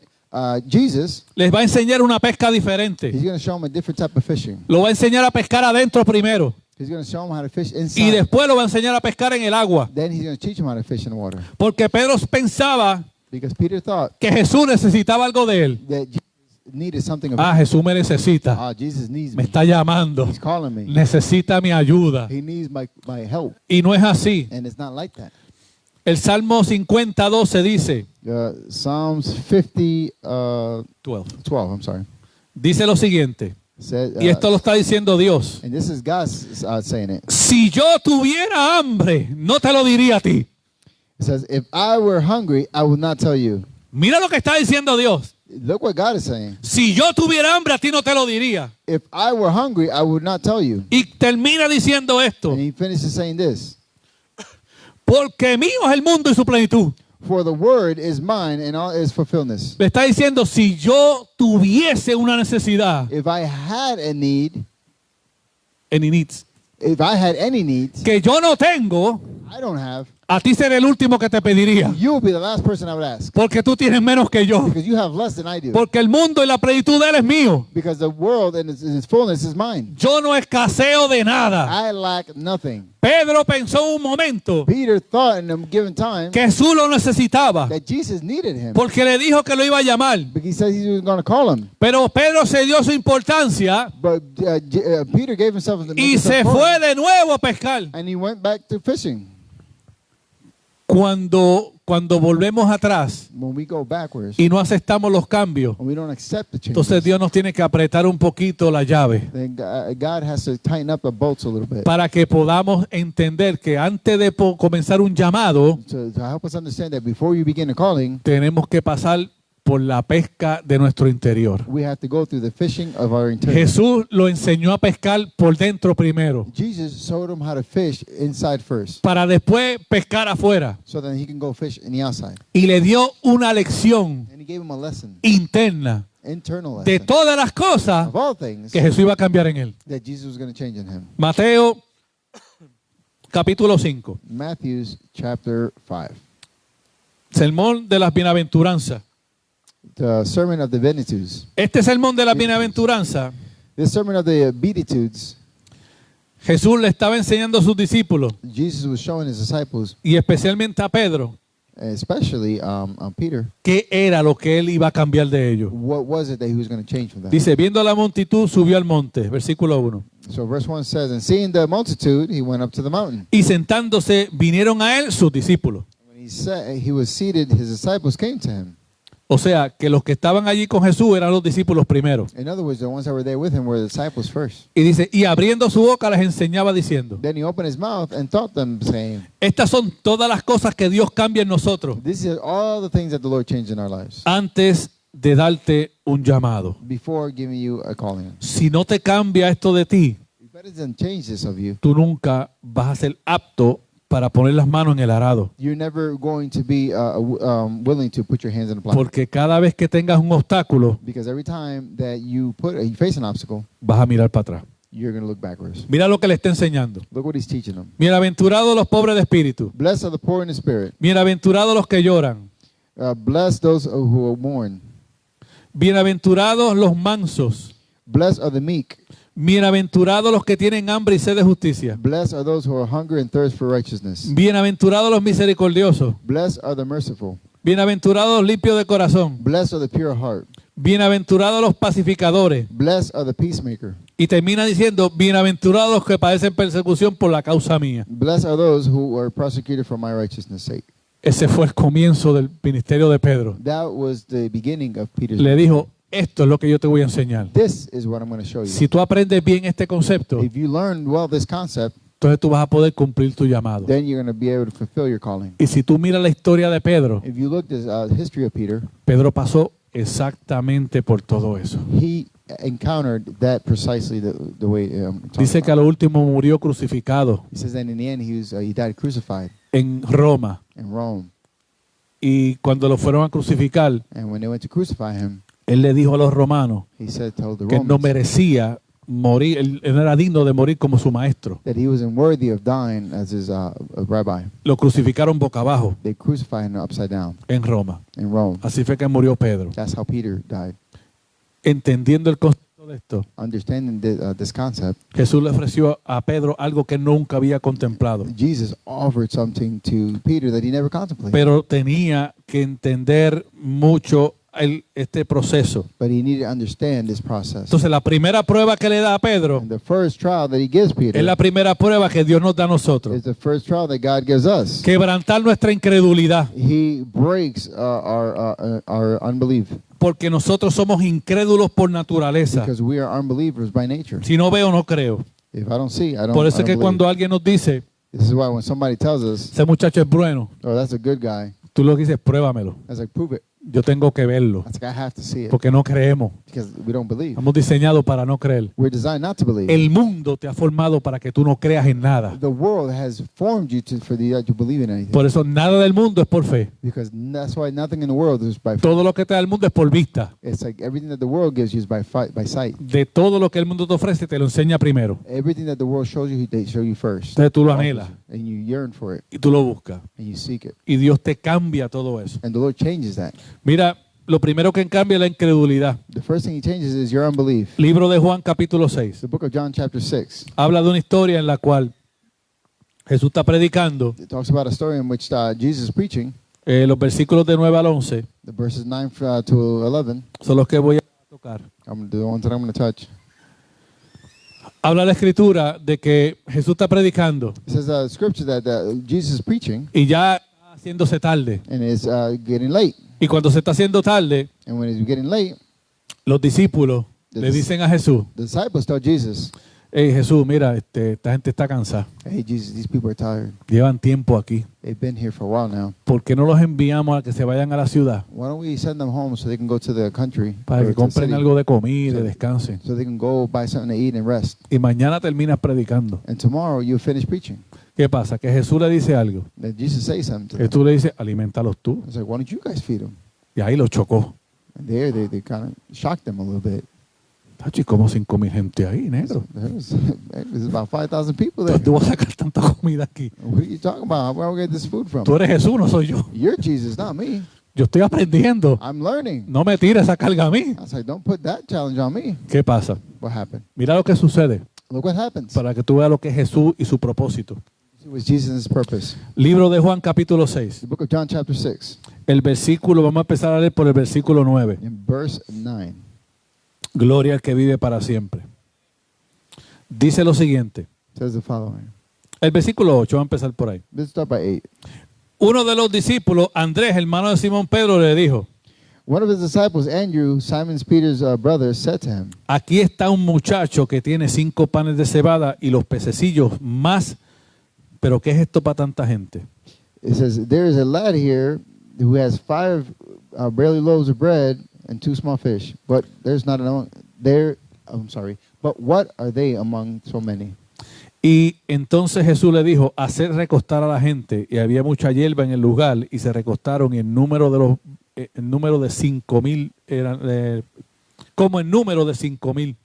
Jesus, les va a enseñar una pesca diferente. He's going to show him a different type of fishing. Lo va a enseñar a pescar adentro primero He's going to show him how to fish y inside. después lo va a enseñar a pescar en el agua. Then he's going to teach him how to fish in the water. Porque Pedro pensaba Because Peter thought que Jesús necesitaba algo de él. that Jesus needed something of Ah, Jesús me necesita, Jesus needs me me. está llamando, He's calling me. necesita mi ayuda. He needs my help. Y no es así. And it's not like that. El Salmo 50:12 dice, Psalms 50, 12, 12, I'm sorry. dice lo siguiente, Said, y esto lo está diciendo Dios. and this is God saying it. Si yo tuviera hambre, no te lo diría a ti. It says, if I were hungry, I would not tell you. Mira lo que está diciendo Dios. Look what God is saying. Si yo tuviera hambre, a ti no te lo diría. If I were hungry, I would not tell you. Y termina diciendo esto, And he finishes saying this. porque mío es el mundo y su plenitud. For the word is mine and all its fulfillment. Le está diciendo, si yo tuviese una necesidad, If I had a need, any needs, if I had any needs, que yo no tengo, I don't have, a ti seré el último que te pediría. you will be the last person I would ask. Porque tú tienes menos que yo. Because you have less than I do. Porque el mundo y la plenitud de él es mío. Because the world and its fullness is mine. Yo no escaseo de nada. I lack nothing. Pedro pensó un momento Peter thought in a given time que Jesús lo necesitaba. that Jesus needed him. Porque le dijo que lo iba a llamar. Because he said he was going to call him. Pero Pedro se dio su importancia But Peter gave himself y se fue de nuevo a pescar. and he went back to fishing. Cuando volvemos atrás When we go backwards, y no aceptamos los cambios, when we don't accept the changes, entonces Dios nos tiene que apretar un poquito la llave then God has to tighten up the bolts a little bit para que podamos entender que antes de comenzar un llamado, to help us understand that before you begin a calling, tenemos que pasar por la pesca de nuestro interior. we have to go through the fishing of our interior. Jesús lo enseñó a pescar por dentro primero, Jesus showed him how to fish inside first, para después pescar afuera. so that he can go fish in the outside. Y le dio una lección And he gave him a lesson, interna internal de lesson, todas las cosas of all things que Jesús iba a cambiar en él. that Jesus was going to change in him. Mateo capítulo 5, Matthew chapter 5, sermón de las bienaventuranzas. the sermon of the Beatitudes. Este sermón de las bienaventuranzas, This sermon of the Beatitudes, Jesús le estaba enseñando a sus discípulos Jesus was showing his disciples, y especialmente a Pedro, especially Peter, qué era lo que él iba a cambiar de ellos. what was it that he was going to change from that. Dice, viendo a la multitud, subió al monte, versículo 1. So verse 1 says, and seeing the multitude, he went up to the mountain. Y sentándose, vinieron a él sus discípulos. When he was seated, his disciples came to him. O sea, que los que estaban allí con Jesús eran los discípulos primero. In other words, the ones that were there with him were the disciples first. Y dice, y abriendo su boca les enseñaba diciendo, Then he opened his mouth and taught them, saying, estas son todas las cosas que Dios cambia en nosotros this is all the things that the Lord changed in our lives antes de darte un llamado. before giving you a calling. Si no te cambia esto de ti, If that doesn't change this of you, tú nunca vas a ser apto para poner las manos en el arado. You're never going to be willing to put your hands in the plow. Porque cada vez que tengas un obstáculo, Because every time that you face an obstacle, vas a mirar para atrás. you're going to look backwards. Mira lo que le está enseñando. Look what he's teaching them. Bienaventurados los pobres de espíritu. Blessed are the poor in the spirit. Bienaventurados los que lloran. Blessed those who mourn. Bienaventurados los mansos. Blessed are the meek. Bienaventurados los que tienen hambre y sed de justicia. Blessed are those who are hungry and thirst for righteousness. Bienaventurados los misericordiosos. Blessed are the merciful. Bienaventurados los limpios de corazón. Blessed are the pure heart. Bienaventurados los pacificadores. Blessed are the peacemaker. Y termina diciendo, bienaventurados los que padecen persecución por la causa mía. Blessed are those who are persecuted for my righteousness' sake. Ese fue el comienzo del ministerio de Pedro. That was the beginning of Peter's. Le dijo, esto es lo que yo te voy a enseñar. This is what I'm going to show you. Si tú aprendes bien este concepto, If you learn well this concept, entonces tú vas a poder cumplir tu llamado. then you're going to be able to fulfill your calling. Y si tú miras la historia de Pedro, If you look at the history of Peter, Pedro pasó exactamente por todo eso. he encountered that precisely the way. Dice que a lo último murió crucificado He says that in the end he died crucified en Roma. in Rome, Y cuando lo fueron a crucificar, and when they went to crucify him, él le dijo a los romanos he told the que no Romans merecía morir, él no era digno de morir como su maestro. that he wasn't worthy of dying as his rabbi. Lo crucificaron boca abajo They crucified him upside down en Roma. in Rome. Así fue que murió Pedro. That's how Peter died. Entendiendo el concepto de esto, Understanding this concept, Jesús le ofreció a Pedro algo que nunca había contemplado. Jesus offered something to Peter that he never contemplated. Pero tenía que entender mucho este proceso. But he needed to understand this process. Entonces la primera prueba que le da a Pedro And the first trial that he gives Peter es la primera prueba que Dios nos da a nosotros. is the first trial that God gives us. Quebrantar nuestra incredulidad. He breaks our unbelief Porque nosotros somos incrédulos por naturaleza. because we are unbelievers by nature. Si no veo, no creo. If I don't see, I don't, Por eso I es don't que believe. cuando alguien nos dice, This is why when somebody tells us, ese muchacho es bueno, oh, that's a good guy, tú lo que dices, pruébamelo. that's like, prove it. Yo tengo que verlo. That's like, I have to see it Porque no creemos. because we don't believe. Estamos diseñados para no creer. We're designed not to believe. El mundo te ha formado para que tú no creas en nada. The world has formed you for to believe in anything. Por eso nada del mundo es por fe. Because that's why nothing in the world is by faith. Todo lo que te da el mundo es por vista. It's like everything that the world gives you is by sight. De todo lo que el mundo te ofrece, te lo enseña primero. Everything that the world shows you, they show you first. Entonces tú lo anhelas And you yearn for it y tú lo buscas. and you seek it. Y Dios te cambia todo eso. And the Lord changes that. Mira, lo primero que cambia es la incredulidad. The first thing he changes is your unbelief. Libro de Juan capítulo 6. The book of John chapter 6. Habla de una historia en la cual Jesús está predicando. It talks about a story in which Jesus is preaching. Los versículos de 9 al 11 The verses 9 to 11 son los que voy a tocar. the ones that I'm going to touch. Habla la escritura de que Jesús está predicando It says scripture that Jesus is preaching y ya está haciéndose tarde. and it's getting late. Y cuando se está haciendo tarde, And when it's getting late, los discípulos le dicen a Jesús, the disciples tell Jesus, hey Jesús, mira, esta gente está cansada. hey Jesus, these people are tired. Llevan tiempo aquí. They've been here for a while now. ¿Por qué no los enviamos a que se vayan a la ciudad Why don't we send them home so they can go to the country para or que to the compren city, algo de comida y descansen? so they can go buy something to eat and rest. Y mañana terminas predicando. And tomorrow you'll finish preaching. ¿Qué pasa? Que Jesús le dice algo. Then Jesus says something to them. Jesús le dice, alimentalos tú. It's like, why don't you guys feed them? Y ahí lo chocó. And there they kind of shocked them a little bit. Tacho, ¿y como 5,000 gente ahí, negro? There's about 5,000 people there. ¿Dónde vas a sacar tanta comida aquí? What are you talking about? Where do we get this food from? Tú eres Jesús, no soy yo. You're Jesus, not me. Yo estoy aprendiendo. I'm learning. No me tires esa carga a mí. I was like, don't put that challenge on me. ¿Qué pasa? What happened? Mira lo que sucede Look what happens. para que tú veas lo que es Jesús y su propósito. It was Jesus' purpose. Libro de Juan capítulo 6. The book of John chapter 6, El versículo, vamos a empezar a leer por el versículo 9. in verse 9. Gloria al que vive para siempre. Dice lo siguiente. Says the following. El versículo 8, vamos a empezar por ahí. Let's start by 8. Uno de los discípulos, Andrés, hermano de Simón Pedro, le dijo, One of his disciples, Andrew, Simon Peter's brother, said to him, aquí está un muchacho que tiene 5 panes de cebada y los pececillos más, pero ¿qué es esto para tanta gente? it says, there is a lad here who has 5 barley loaves of bread and 2 small fish, but there's not enough there. I'm sorry, but what are they among so many? Y entonces Jesús le dijo, hacer recostar a la gente, y había mucha hierba en el lugar, y se recostaron, y el número de 5,000 eran como el número de 5,000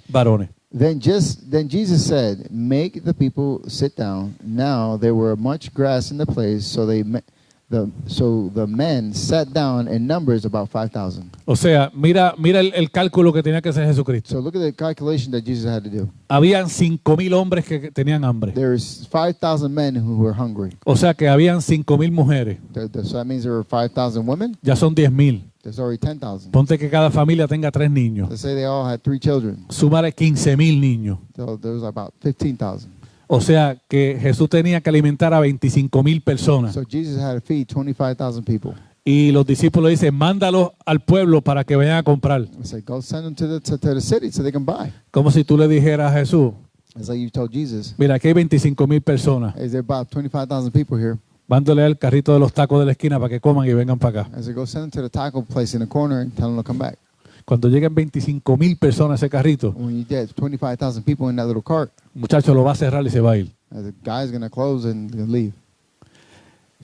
varones. Then Jesus said, "Make the people sit down." Now there were much grass in the place, so the men sat down in numbers about 5,000. O sea, mira el cálculo que tenía que hacer Jesucristo. So look at the calculation that Jesus had to do. Habían 5,000 hombres que tenían hambre. There's 5,000 men who were hungry. O sea que habían 5,000 mujeres. So that means there were 5,000 women. Ya son 10,000. There's already 10,000. Ponte que cada familia tenga 3 niños. Let's say they all had 3 children. Súmale 15,000 niños. So there was about 15,000. O sea que Jesús tenía que alimentar a 25,000 personas. So Jesus had to feed 25,000 people. Y los discípulos dicen, mándalos al pueblo para que vayan a comprar. I said, go send them to the city so they can buy. Como si tú le dijeras a Jesús, It's like you told Jesus, mira, aquí hay 25,000 personas. hey, there are about 25,000 people here. Mándale al carrito de los tacos de la esquina para que coman y vengan para acá. I said, go send them to the taco place in the corner and tell them to come back. Cuando lleguen 25,000 personas a ese carrito, When you get 25,000 people in that little cart, muchacho lo va a cerrar y se va a ir. the guy's going to close and leave.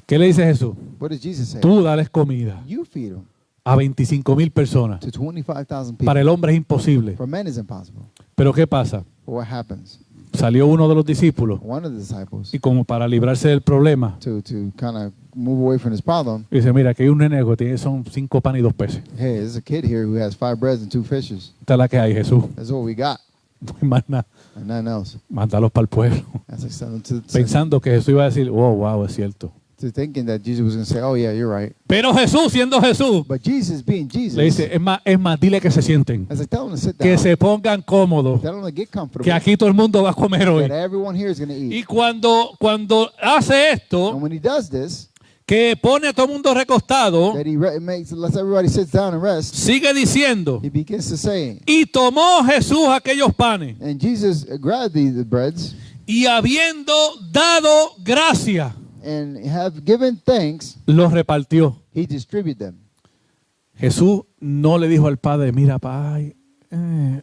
¿Qué le dice Jesús? What does Jesus say? Tú dales comida You feed them a 25,000 personas. to 25,000 people. Para el hombre es imposible. For men, it's impossible. Pero ¿qué pasa? But what happens? Salió uno de los discípulos One of the disciples, y como para librarse del problema, to kind of move away from his problem, dice, mira, aquí hay un nene que tiene son 5 panes y 2 peces. hey, there's a kid here who has 5 breads and 2 fishes. Esta es la que hay, Jesús. That's what we got, No hay más nada. and nothing else. Mándalos para el pueblo. That's like send them Pensando que Jesús iba a decir, oh, wow, es cierto. to thinking that Jesus was going to say, oh, yeah, you're right. Pero Jesús, siendo Jesús, But Jesus, being Jesus, le dice, es más, dile que se sienten. as I tell them to sit Que down, se pongan cómodos. tell them to get comfortable, Que aquí todo el mundo va a comer hoy. that everyone here is going to eat. Y cuando hace esto, And when he does this, que pone a todo el mundo recostado, that he lets everybody sit down and rest, sigue diciendo, he begins to say, y tomó Jesús aquellos panes, and Jesus grabbed the breads y habiendo dado gracia, and have given thanks, los repartió. he distributed them. Jesús no le dijo al Padre, mira, Padre,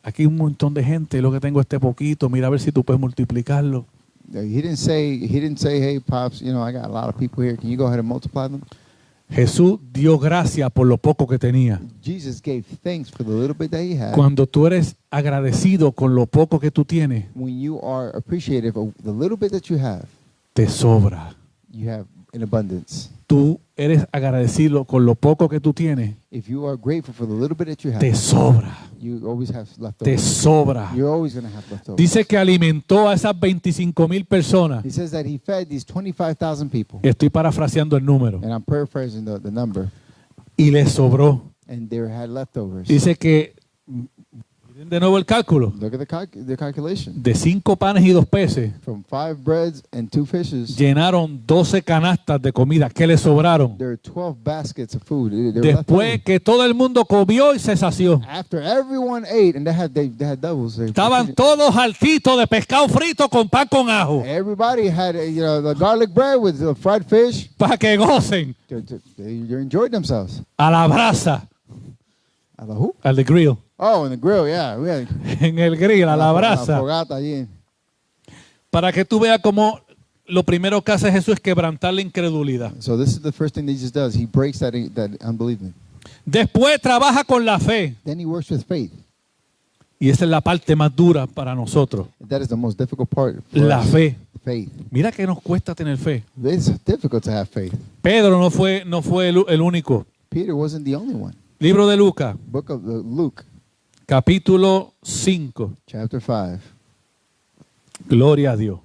aquí hay un montón de gente, lo que tengo este poquito, mira a ver si tú puedes multiplicarlo. He didn't say, hey, Pops, I got a lot of people here. Can you go ahead and multiply them? Jesús dio gracia por lo poco que tenía. Jesus gave thanks for the little bit that he had. Cuando tú eres agradecido con lo poco que tú tienes, When you are appreciative of the little bit that you have in abundance. Tú eres agradecido con lo poco que tú tienes, If you are grateful for the little bit that you have, te sobra, you always have te leftovers. sobra. You're always going to have leftovers. Dice que alimentó a esas 25,000 personas. He says that he fed these 25,000 people. Estoy parafraseando el número. And I'm paraphrasing the number. Y les sobró. And they had leftovers. Dice que, miren de nuevo el cálculo, Look at the calculation. de 5 panes y 2 peces, From 5 breads and 2 fishes, llenaron 12 canastas de comida que les sobraron. there are 12 baskets of food. They were left Después over. que todo el mundo comió y se sació. After everyone ate, and they had doubles. Estaban todos altitos de pescado frito con pan con ajo. Everybody had the garlic bread with the fried fish. Para que gocen They enjoyed themselves. a la brasa, ¿A la who? al de grill. Oh, in the grill, yeah. We had En el grill, a la brasa. fogata allí. Para que tú veas cómo lo primero que hace Jesús es quebrantar la incredulidad. So this is the first thing that Jesus does. He breaks that unbelieving. Después trabaja con la fe. Then he works with faith. Y esa es la parte más dura para nosotros. That is the most difficult part. For La us. fe. Faith. Mira que nos cuesta tener fe. It's difficult to have faith. Pedro no fue el único. Peter wasn't the only one. Libro de Lucas, Book of Luke, capítulo 5. chapter 5. Gloria a Dios.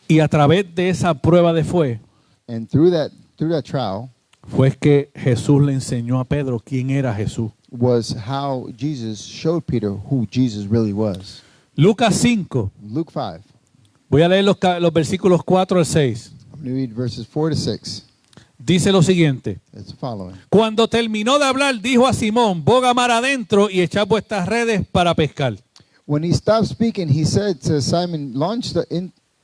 Y a través de esa prueba de fe, And through that trial fue que Jesús le enseñó a Pedro quién era Jesús. was how Jesus showed Peter who Jesus really was. Lucas 5. Luke 5. Voy a leer los versículos 4 al 6. I'm going to read verses 4 to 6. Dice lo siguiente. It's the following. Cuando terminó de hablar, dijo a Simón, boga mar adentro y echad vuestras redes para pescar. When he stopped speaking, he said to Simon, launch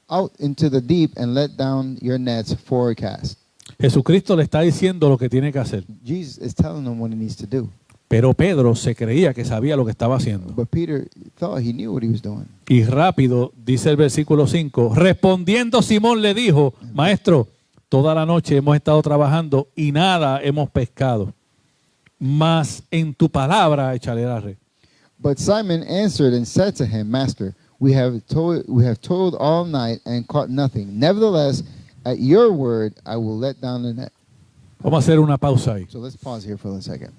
out into the deep and let down your nets for a cast. Jesucristo le está diciendo lo que tiene que hacer. Jesus is telling him what he needs to do. Pero Pedro se creía que sabía lo que estaba haciendo. But Peter thought he knew what he was doing. Y rápido, dice el versículo 5, respondiendo Simón le dijo, maestro, toda la noche hemos estado trabajando y nada hemos pescado, mas en tu palabra echaré la red. But Simon answered and said to him, Master, we have toiled all night and caught nothing. Nevertheless, at your word, I will let down the net. Vamos a hacer una pausa ahí. So let's pause here for a second.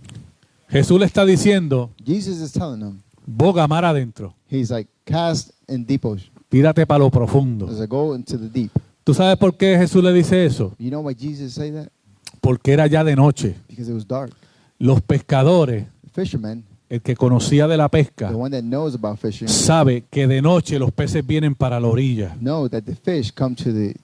Jesús le está diciendo, Jesus is telling them, boga mar adentro, he's like, cast in deep ocean. tírate para lo profundo. As I go into the deep. ¿Tú sabes por qué Jesús le dice eso? You know why Jesus say that? Porque era ya de noche. Because it was dark. Los pescadores, The fisherman, el que conocía de la pesca, the one that knows about fishing, sabe que de noche los peces vienen para la orilla, know that the fish come to the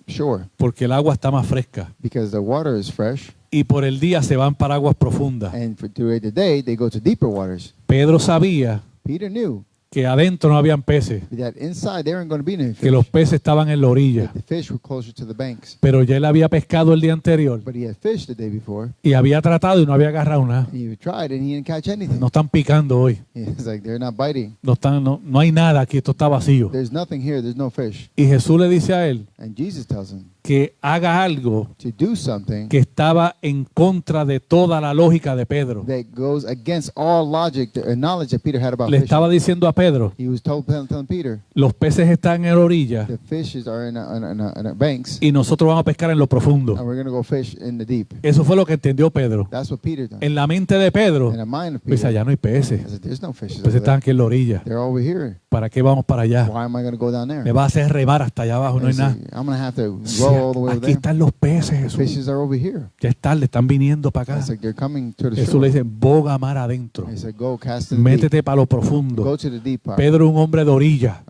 shore porque el agua está más fresca. because the water is fresh, Y por el día se van para aguas profundas. and during the day they go to deeper waters. Pedro sabía Peter knew que adentro no habían peces, that inside there aren't going to be any que los fish. peces estaban en la orilla. The fish were closer to the banks. Pero ya él había pescado el día anterior But he had fished the day before. y había tratado y no había agarrado nada. He tried and he didn't catch anything. No están picando hoy. It's like they're not biting. No hay nada aquí, esto está vacío. There's nothing here. There's no fish. Y Jesús le dice a él And Jesus tells him que haga algo to do something que estaba en contra de toda la lógica de Pedro. that goes against all logic, the knowledge that Peter had about Le fishing. estaba diciendo a Pedro, He was telling Peter, los peces están en la orilla the fishes are in a banks, y nosotros vamos a pescar en lo and profundo. we're going to go fish in the deep. Eso fue lo que entendió Pedro. That's what Peter done. En la mente de Pedro, In the mind of pues Peter, allá no hay peces. I said, there's no fishes Los over peces están there. aquí en la orilla. They're over here. ¿Para qué vamos para allá? Why am I going to go down there? Me va a hacer remar hasta allá abajo, no hay He nada. said, I'm going to have to Sí, row all the way over aquí there. están los peces, The Jesús. fishes are over here. Ya es tarde, están viniendo para acá. It's like they're coming to the Jesús shore. le dice, boga mar adentro. He said, go cast in the deep. Métete para lo profundo. Go to the deep part. Pedro, un hombre de orilla,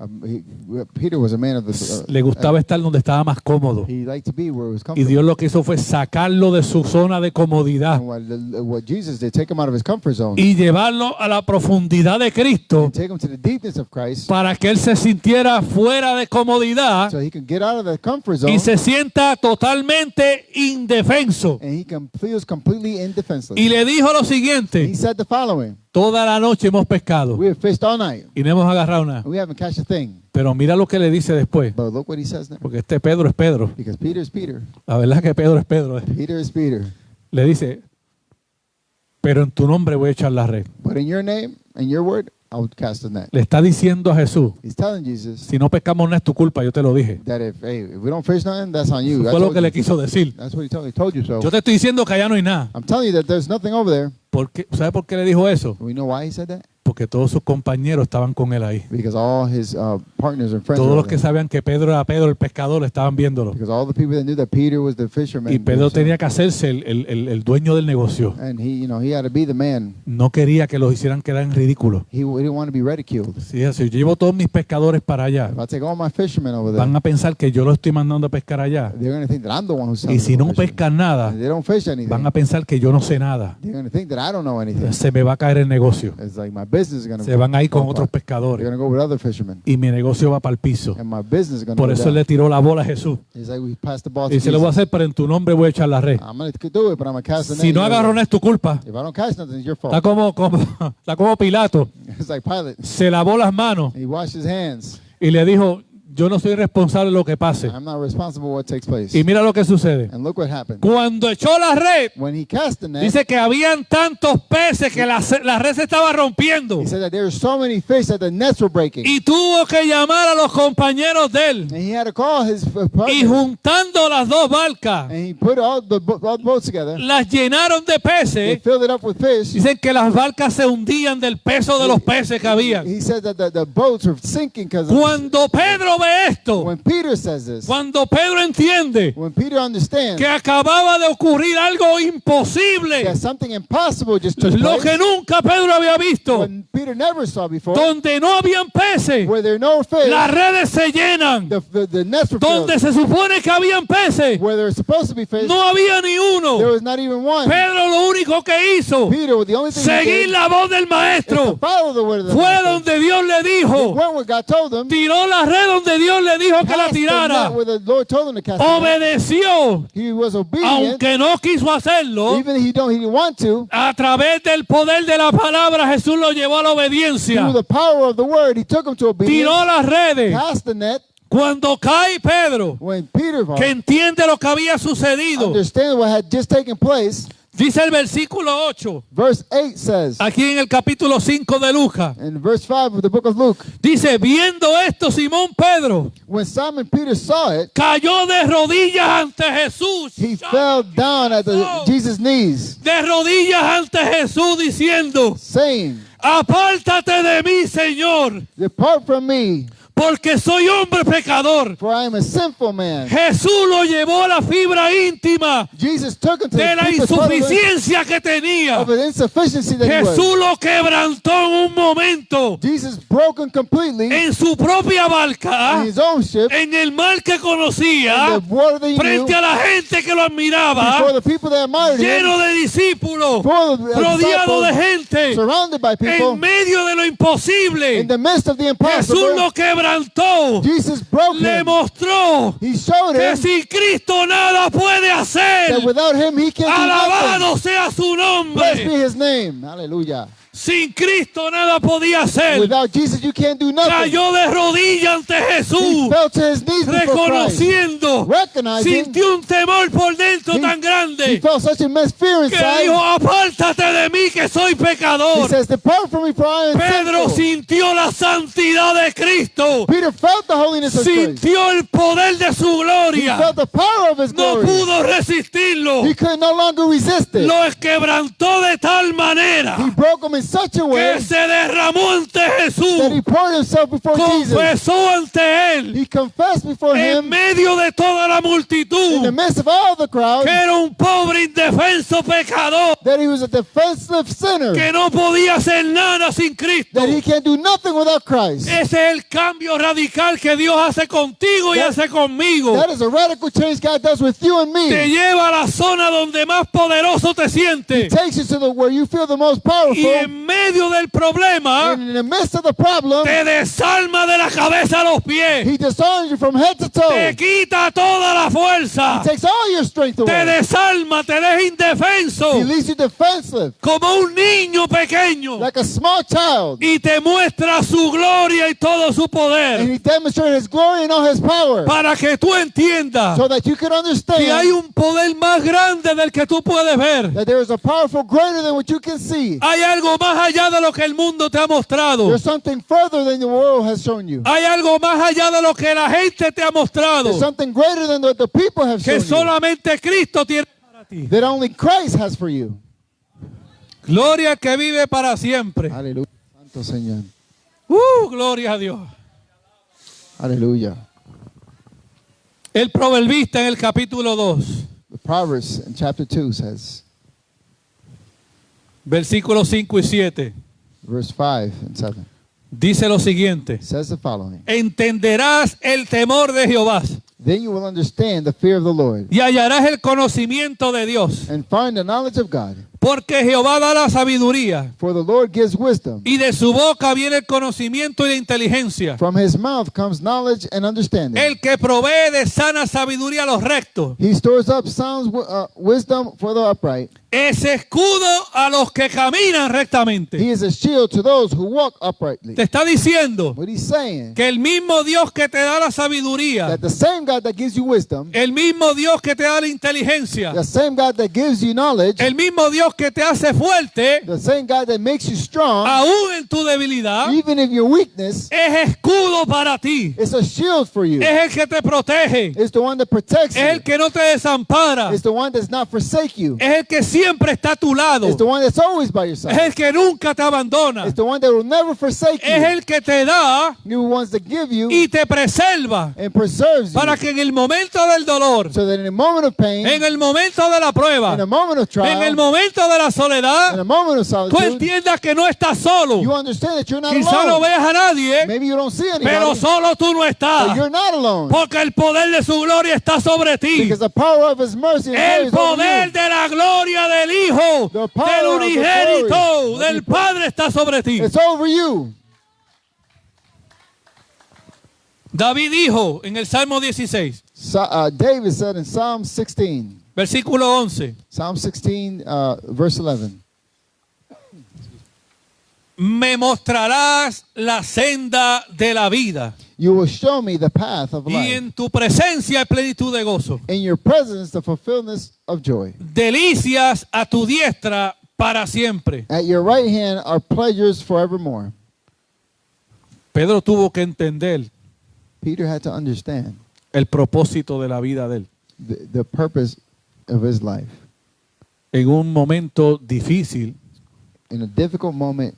Peter was a man of the. le gustaba estar donde estaba más cómodo. He liked to be where it was Y comfortable. Dios lo que hizo fue sacarlo de su zona de comodidad And what Jesus did, take him out of his comfort zone y llevarlo a la profundidad de Cristo and take him to the deepness of Christ, para que él se sintiera fuera de comodidad so he can get out of the comfort zone y se sienta totalmente indefenso. and he feels completely indefenseless. Y le dijo lo He siguiente, said the following: toda la noche hemos pescado we have fished all night y no hemos agarrado nada. and we haven't catch a thing. Pero mira lo que le dice después, But look what he says now. porque este Pedro es Pedro. Because Peter is Peter. La verdad que Pedro es Pedro. Peter is Peter. Le dice, pero en tu nombre voy a echar la red. But in your name and your word, I would cast a net. Le está diciendo a Jesús, He's telling Jesus si no pescamos no es tu culpa, yo te lo dije. that if we don't fish nothing, that's on you. Eso I fue lo told que le you. quiso decir. That's what he told you so. Yo te estoy diciendo que allá no hay nada. I'm telling you that there's nothing over there. ¿Sabe por qué le dijo eso? We know why he said that? Porque todos sus compañeros estaban con él ahí. Because all his partners and friends Todos were los over que there. sabían que Pedro era Pedro, el pescador, estaban viéndolo. Because all the people that knew that Peter was the fisherman. Y Pedro tenía que hacerse el dueño del negocio. And he had to be the man. No quería que los hicieran quedar en ridículo. He didn't want to be ridiculed. Si yo llevo todos mis pescadores para allá, If I take all my fishermen over there, van a pensar que yo los estoy mandando a pescar allá. they're going to think that I'm the one who's Y selling si the no fishing. pescan nada, And they don't fish anything. van a pensar que yo no sé nada. They're going to think that I don't know anything. Se me va a caer el negocio. It's like my business is going to Se van a ir con go otros apart. They're pescadores. going to go with other fishermen. Y mi negocio va para el piso. And my business is going to Por go eso down. le tiró la bola a Jesús. It's like we passed the ball to Y se lo voy a Jesus. hacer, pero en tu nombre voy a echar la red. I'm going to do it, but I'm going to cast the net. Si no in your agarro way. no es tu culpa. If I don't catch nothing, it's your fault. Está como Pilato. It's like Pilate. Se lavó las manos He washed his hands. y le dijo, yo no soy responsable de lo que pase. I'm not responsible for what takes place. Y mira lo que sucede. And look what happened. Cuando echó la red, When he cast the net, dice que habían tantos peces que la red se estaba rompiendo. he said that there were so many fish that the nets were breaking. Y tuvo que llamar a los compañeros de él. And he had to call his Y partner. juntando las dos barcas, And he put all the boats together. las llenaron de They peces. filled it up with fish. Dicen que las barcas se hundían del peso de los peces que habían. He said that the boats were sinking because Cuando Pedro ve esto, when Peter says this, cuando Pedro entiende when Peter understands que acababa de ocurrir algo imposible, that something impossible just took lo place, que nunca Pedro había visto, when Peter never saw before, donde no habían peces, where there are no fish, las redes se llenan. the nets were filled. Donde se supone que habían peces, Where there was supposed to be fish, no había ni there uno. was not even one. Pedro lo único que hizo, Peter, the only thing he seguir did la voz del is to maestro. follow the word of the Fue master. donde Dios le He dijo, went where God told him. tiró la red donde donde Dios le dijo que la cast the tirara, net where the Lord told him to cast the net. obedeció, He was obedient, aunque no quiso hacerlo. even if he didn't want to. A través del poder de la palabra, Jesús lo llevó a la obediencia. Through the power of the word, he took him to obedience, Tiró las redes. cast the net. Cuando cae Pedro, When Peter que entiende lo que había sucedido, understand what had just taken place, dice el versículo 8, verse 8 says, aquí en el capítulo 5 de Lucas, in verse 5 of the book of Luke, dice, viendo esto, Simón Pedro when Simon Peter saw it, cayó de rodillas ante Jesús. he fell down at Jesus' knees, De rodillas ante Jesús diciendo, saying, apártate de mí, Señor, depart from me, porque soy hombre pecador. for I am a sinful man. Jesús lo llevó a la fibra íntima Jesus took him to de la the deepest part of insuficiencia que tenía. the insufficiency that he was. Jesús lo quebrantó en un momento Jesus broken completely en su propia barca, in his own ship, en el mar que in conocía, the water that he knew, frente a la gente que lo admiraba, before the people that admired him, lleno de discípulos, before the rodeado de disciples, gente, surrounded by people, en medio de lo imposible. in the midst of the Jesús impossible. lo quebrantó, Jesus broke le him. mostró He showed que him sin Cristo nada puede hacer. that without him he can't do nothing. Alabado sea su Blessed be nombre. his name. Hallelujah. Sin Cristo nada podía hacer. Without Jesus you can't do nothing. Cayó de rodillas ante He Jesús, fell to his knees before Christ. reconociendo, Recognizing, sintió un temor por dentro he, tan he grande felt such immense fear que inside. dijo, apártate de mí que soy He pecador. says, depart from me for I am Pedro sinful. sintió la santidad de Cristo, Peter felt the holiness of Christ. sintió el poder de su He gloria, felt the power of his no glory. pudo resistirlo, He could no longer resist it. lo quebrantó de tal manera He broke him in such a way que se derramó ante that he Jesús, poured himself before Jesus. confesó ante él, He confessed before en him medio de toda la in the multitud, midst of all the crowd que era un pobre indefenso pecador, that he was a defenseless sinner, que no podía hacer nada sin Cristo. that he can do nothing without Christ. Ese es el cambio radical que Dios hace contigo y That- hace conmigo. That is a radical change God does with you and Te me. lleva a la zona donde más poderoso te He sientes. takes you to where you feel the most powerful, Y en medio del problema, and in the midst of the problem, te desarma de la cabeza a los pies. he disarms you from head to toe. Te quita toda la fuerza. He takes all your strength Te away. desarma, te deja He indefenso, leaves you defenseless, como un niño pequeño. like a small child. Y te muestra su gloria y todo su And poder. he demonstrates his glory and all his power, Para que tú entiendas so that you can que hay understand un poder más grande del que tú puedes ver. that there is a powerful greater than what you can see. Hay algo más allá de lo que el mundo te ha mostrado. There's something further than the world has shown you. Hay algo más allá de lo que la gente te ha mostrado. There's something greater than what the people have Que shown you, solamente Cristo tiene para ti. that only Christ has for you. Gloria al que vive para siempre. Aleluya. Santo Señor. Gloria a Dios. Aleluya. El proverbista en el capítulo 2, The Proverbs in chapter 2 says, versículos 5 y 7, verse 5 and 7, dice lo siguiente. says the following. Entenderás el temor de Jehová Then you will understand the fear of the Lord y hallarás el conocimiento de Dios. and find the knowledge of God. Porque Jehová da la sabiduría For the Lord gives wisdom. y de su boca viene el conocimiento y la inteligencia. From his mouth comes knowledge and understanding. El que provee de sana sabiduría a los rectos. He stores up sound wisdom for the upright. Es escudo a los que caminan rectamente. He is a shield to those who walk uprightly. Te está diciendo What he's saying, que el mismo Dios que te da la sabiduría, that the same God that gives you wisdom, el mismo Dios que te da la inteligencia, the same God that gives you knowledge, el mismo Dios que te hace fuerte, the same God that makes you strong, aún en tu debilidad, even in your weakness, es escudo para ti. it's a shield for you. Es el que te protege. It's the one that protects Es el you. que no te desampara. It's the one that's not forsake you. Es el que siempre está a tu lado. It's the one that's always by your Es side. el que nunca te abandona. It's the one that will never forsake Es you. el que te da He wants to give you y te preserva and preserves you, para que en el momento del dolor, so that in a moment of pain, en el momento de la prueba, in a moment of en el trial, momento de la in soledad, a moment of tú solitude, entiendas que no estás solo. you understand that you're not Quizá no alone. veas a nadie, Maybe you don't see pero anybody, solo tú no but estás. you're not alone, Porque el poder de su gloria está sobre ti. because the power of his mercy and El grace over poder you. de la gloria del Hijo, The power del of the unigénito, glory del Padre está sobre ti. It's over you. David dijo en el Salmo 16, David said in Psalm 16, versículo 11, Psalm 16, verse 11, me mostrarás la senda de la vida you will show me the path of y life. en tu presencia hay plenitud de gozo. In your presence, the fulfillment of joy. Delicias a tu diestra para siempre. At your right hand are pleasures forevermore. Pedro tuvo que entender Peter had to understand el propósito de la vida de él. the purpose of his life. En un momento difícil In a difficult moment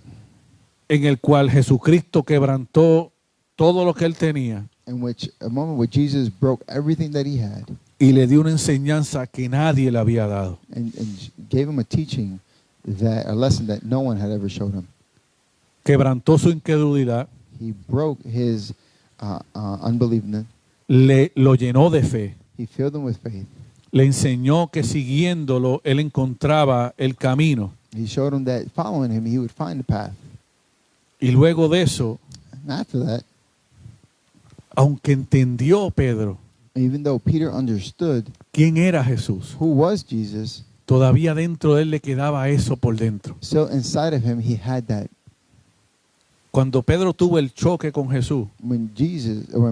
en el cual Jesucristo quebrantó todo lo que él tenía in which a moment where Jesus broke everything that he had y le dio una enseñanza que nadie le había dado. and gave him a teaching, a lesson that no one had ever showed him. Quebrantó su incredulidad, He broke his unbelief. lo llenó de fe, He filled them with faith. le enseñó que siguiéndolo él encontraba el camino. He showed him that following him, he would find the path. Y luego de eso, And after that, aunque entendió Pedro even though Peter understood quién era Jesús, who was Jesus, todavía dentro de él le quedaba eso por dentro. still inside of him, he had that. Cuando Pedro tuvo el choque con Jesús, When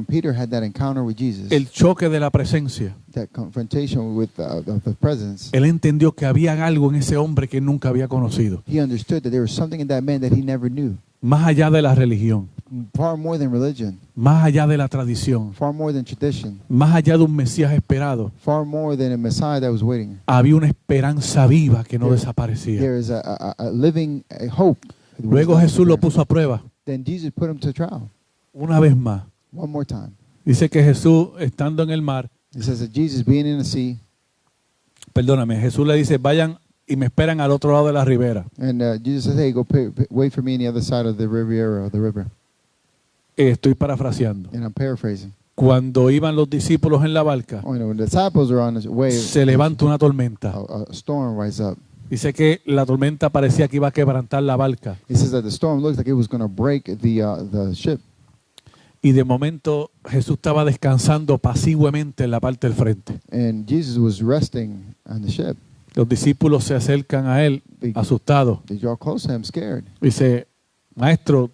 Peter had that encounter with Jesus, el choque de la presencia, that confrontation with the presence, él entendió que había algo en ese hombre que él nunca había conocido, he understood that there was something in that man that he never knew, más allá de la religión, far more than religion, más allá de la tradición, far more than tradition, más allá de un Mesías esperado. far more than a Messiah that was waiting. Había una esperanza viva que no There- desaparecía. There is a living hope. Luego Jesús lo puso a prueba Then Jesus put him to trial una vez más. one more time. Dice que Jesús, estando en el mar, It says that Jesus being in the sea, perdóname, Jesús le dice, vayan y me esperan al otro lado de la ribera. and Jesus says, hey, go wait for me on the other side of the Riviera, the river. Estoy parafraseando. And I'm paraphrasing. Cuando iban los discípulos en la barca, Oh, when the disciples are on the way, se levanta una tormenta. a storm rises up. Dice que la tormenta parecía que iba a quebrantar la barca. It says that the storm looked like it was going to break the ship. Y de momento Jesús estaba descansando pasivamente en la parte del frente. And Jesus was resting on the ship. Los discípulos se acercan a él asustados. They draw close to him, scared. Dice, maestro,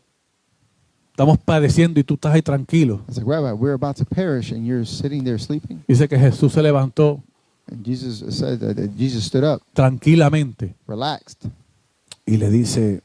estamos padeciendo y tú estás ahí tranquilo. It's like, Rabbi, we're about to perish and you're sitting there sleeping. Dice que Jesús se levantó And Jesus said that Jesus stood up, tranquilamente relaxed. y le dice,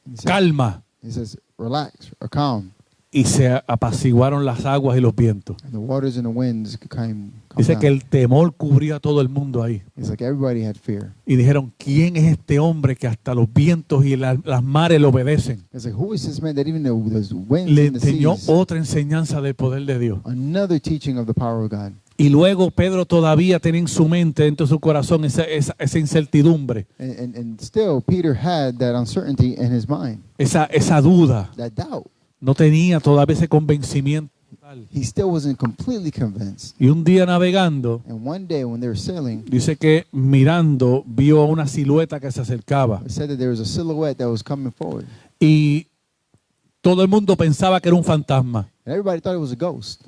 He says, calma. he says, relax or calm. Y se apaciguaron las aguas y los vientos. And the waters and the winds came Dice down. que el temor cubría a todo el mundo ahí. It's like everybody had fear. Y dijeron, ¿quién es este hombre que hasta los vientos y las mares le obedecen? It's like, who is this man that even the winds Le and the enseñó seas? otra enseñanza del poder de Dios. Another teaching of the power of God. Y luego Pedro todavía tenía en su mente, dentro de su corazón, esa incertidumbre, And still, Peter had that uncertainty in his mind, esa duda. that doubt. No tenía todavía ese convencimiento. He still wasn't completely convinced. Y un día navegando, And one day when they were sailing, dice que mirando vio una silueta que se acercaba. it said that there was a silhouette that was coming forward. Y todo el mundo pensaba que era un fantasma. And everybody thought it was a ghost.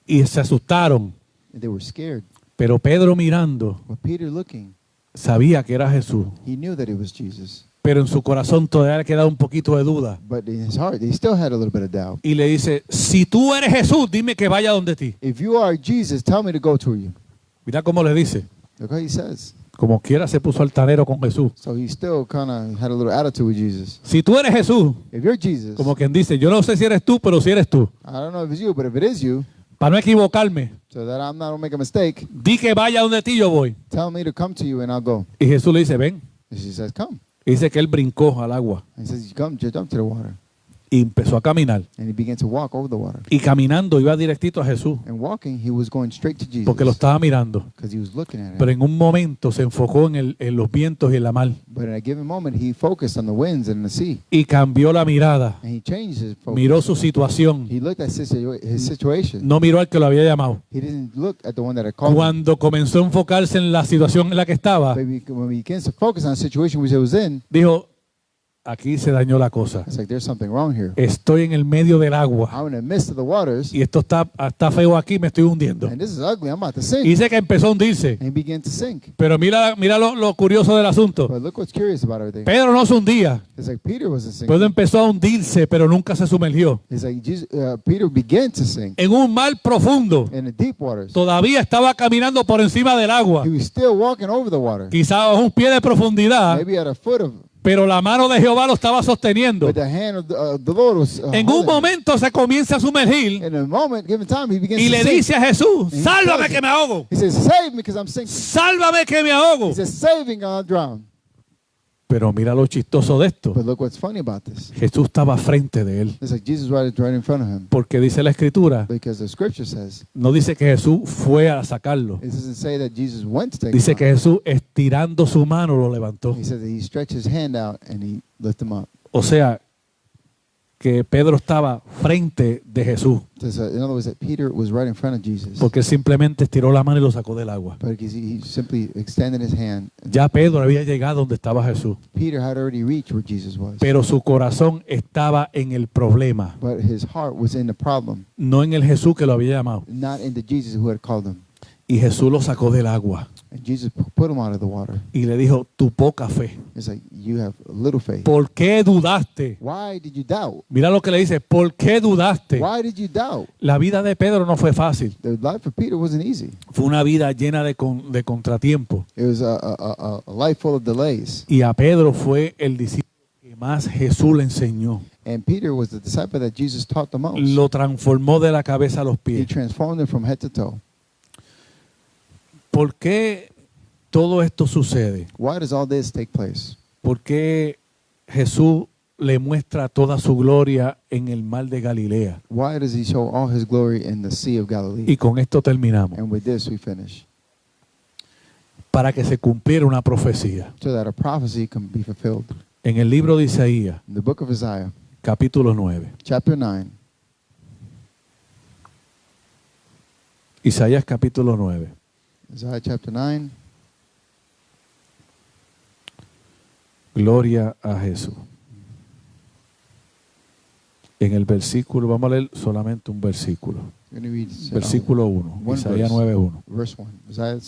Y se asustaron. And they were scared. Pero Pedro mirando But Peter looking, sabía que era Jesús. he knew that it was Jesus. Pero en su corazón todavía le quedaba un poquito de duda. But in his heart, he still had a little bit of doubt. Y le dice, si tú eres Jesús, dime que vaya donde ti. If you are Jesus, tell me to go to you. Mira cómo le dice. Look how he says. Como quiera se puso altanero con Jesús. So he still kind of had a little attitude with Jesus. Si tú eres Jesús, If you're Jesus, como quien dice, yo no sé si eres tú, pero si eres tú. I don't know if it's you, but if it is you, Para no equivocarme, so that I'm not going to make a mistake, di que vaya donde ti yo voy. tell me to come to you and I'll go. Y Jesús le dice, ven. And she says, come. Y dice que él brincó al agua And he says, come, jump to the water. y empezó a caminar. And he began to walk over the water. Y caminando iba directito a Jesús, And walking, he was going straight to Jesus. porque lo estaba mirando. Because he was looking at Pero him. en un momento se enfocó en los vientos y en la mar. But in a given moment, he focused on the winds and the sea. Y cambió la mirada. And he changed his focus. Miró su situación. He looked at his situation. No miró al que lo había llamado. He didn't look at the one that had called him. Cuando comenzó a enfocarse en la situación en la que estaba, But when he begins to focus on the situation which he was in, dijo, aquí se dañó la cosa. It's like there's something wrong here. Estoy en el medio del agua I'm in the midst of the waters, y esto está feo aquí, me estoy hundiendo. and this is ugly. I'm about to sink. Y dice que empezó a hundirse. And he began to sink. Pero mira lo curioso del asunto. But look what's curious about everything. Pedro no se hundía. It's like Peter wasn't sinking. Pedro empezó a hundirse, pero nunca se sumergió. It's like Peter began to sink En un mar profundo. in the deep waters. Todavía estaba caminando por encima del agua. He was still walking over the water. Quizás a un pie de profundidad, Maybe at a foot of, pero la mano de Jehová lo estaba sosteniendo. but the hand of the Lord was En un holding him. momento se comienza a sumergir In a moment, given time, he begins y to le sink. dice a Jesús, And he sálvame tells que him- me ahogo. He says, save me because I'm sinking. Sálvame que me ahogo. He says, saving, I'll drown. Pero mira lo chistoso de esto. But look what's funny about this. Jesús estaba frente de él. It's like Jesus right in front of him. Porque dice la escritura, Because the scripture says, no dice que Jesús fue a sacarlo. it doesn't say that Jesus went to take Dice him que Jesús estirando su mano lo levantó. out. He said that he stretched his hand out and he lifted him up. O sea, que Pedro estaba frente de Jesús. So, in other words, that Peter was right in front of Jesus. Porque él simplemente estiró la mano y lo sacó del agua. But he simply extended his hand. Ya Pedro había llegado donde estaba Jesús. Peter had already reached where Jesus was. Pero su corazón estaba en el problema, But his heart was in the problem, no en el Jesús que lo había llamado. not in the Jesus who had called him. Y Jesús lo sacó del agua And Jesus put him out of the water. y le dijo, tu poca fe. It's like, you have little faith. ¿Por qué dudaste? Why did you doubt? Mira lo que le dice, ¿por qué dudaste? Why did you doubt? La vida de Pedro no fue fácil. The life of Peter wasn't easy. Fue una vida llena de contratiempos. It was a life full of delays. Y a Pedro fue el discípulo que más Jesús le enseñó. And Peter was the disciple that Jesus taught the most. Lo transformó de la cabeza a los He pies. transformed him from head to toe. ¿Por qué todo esto sucede? Why does all this take place? ¿Por qué Jesús le muestra toda su gloria en el mar de Galilea? Why does he show all his glory in the Sea of Galilee? Y con esto terminamos. And with this we finish. Para que se cumpliera una profecía. So that a prophecy can be fulfilled. En el libro de Isaías, In the book of Isaiah, capítulo 9. chapter 9. Isaías capítulo 9. Isaiah chapter 9. Gloria a Jesús. En el versículo, vamos a leer solamente un versículo. We're going to read Versículo 1. one Isaías verse. 9:1. Verse 1. Isaiah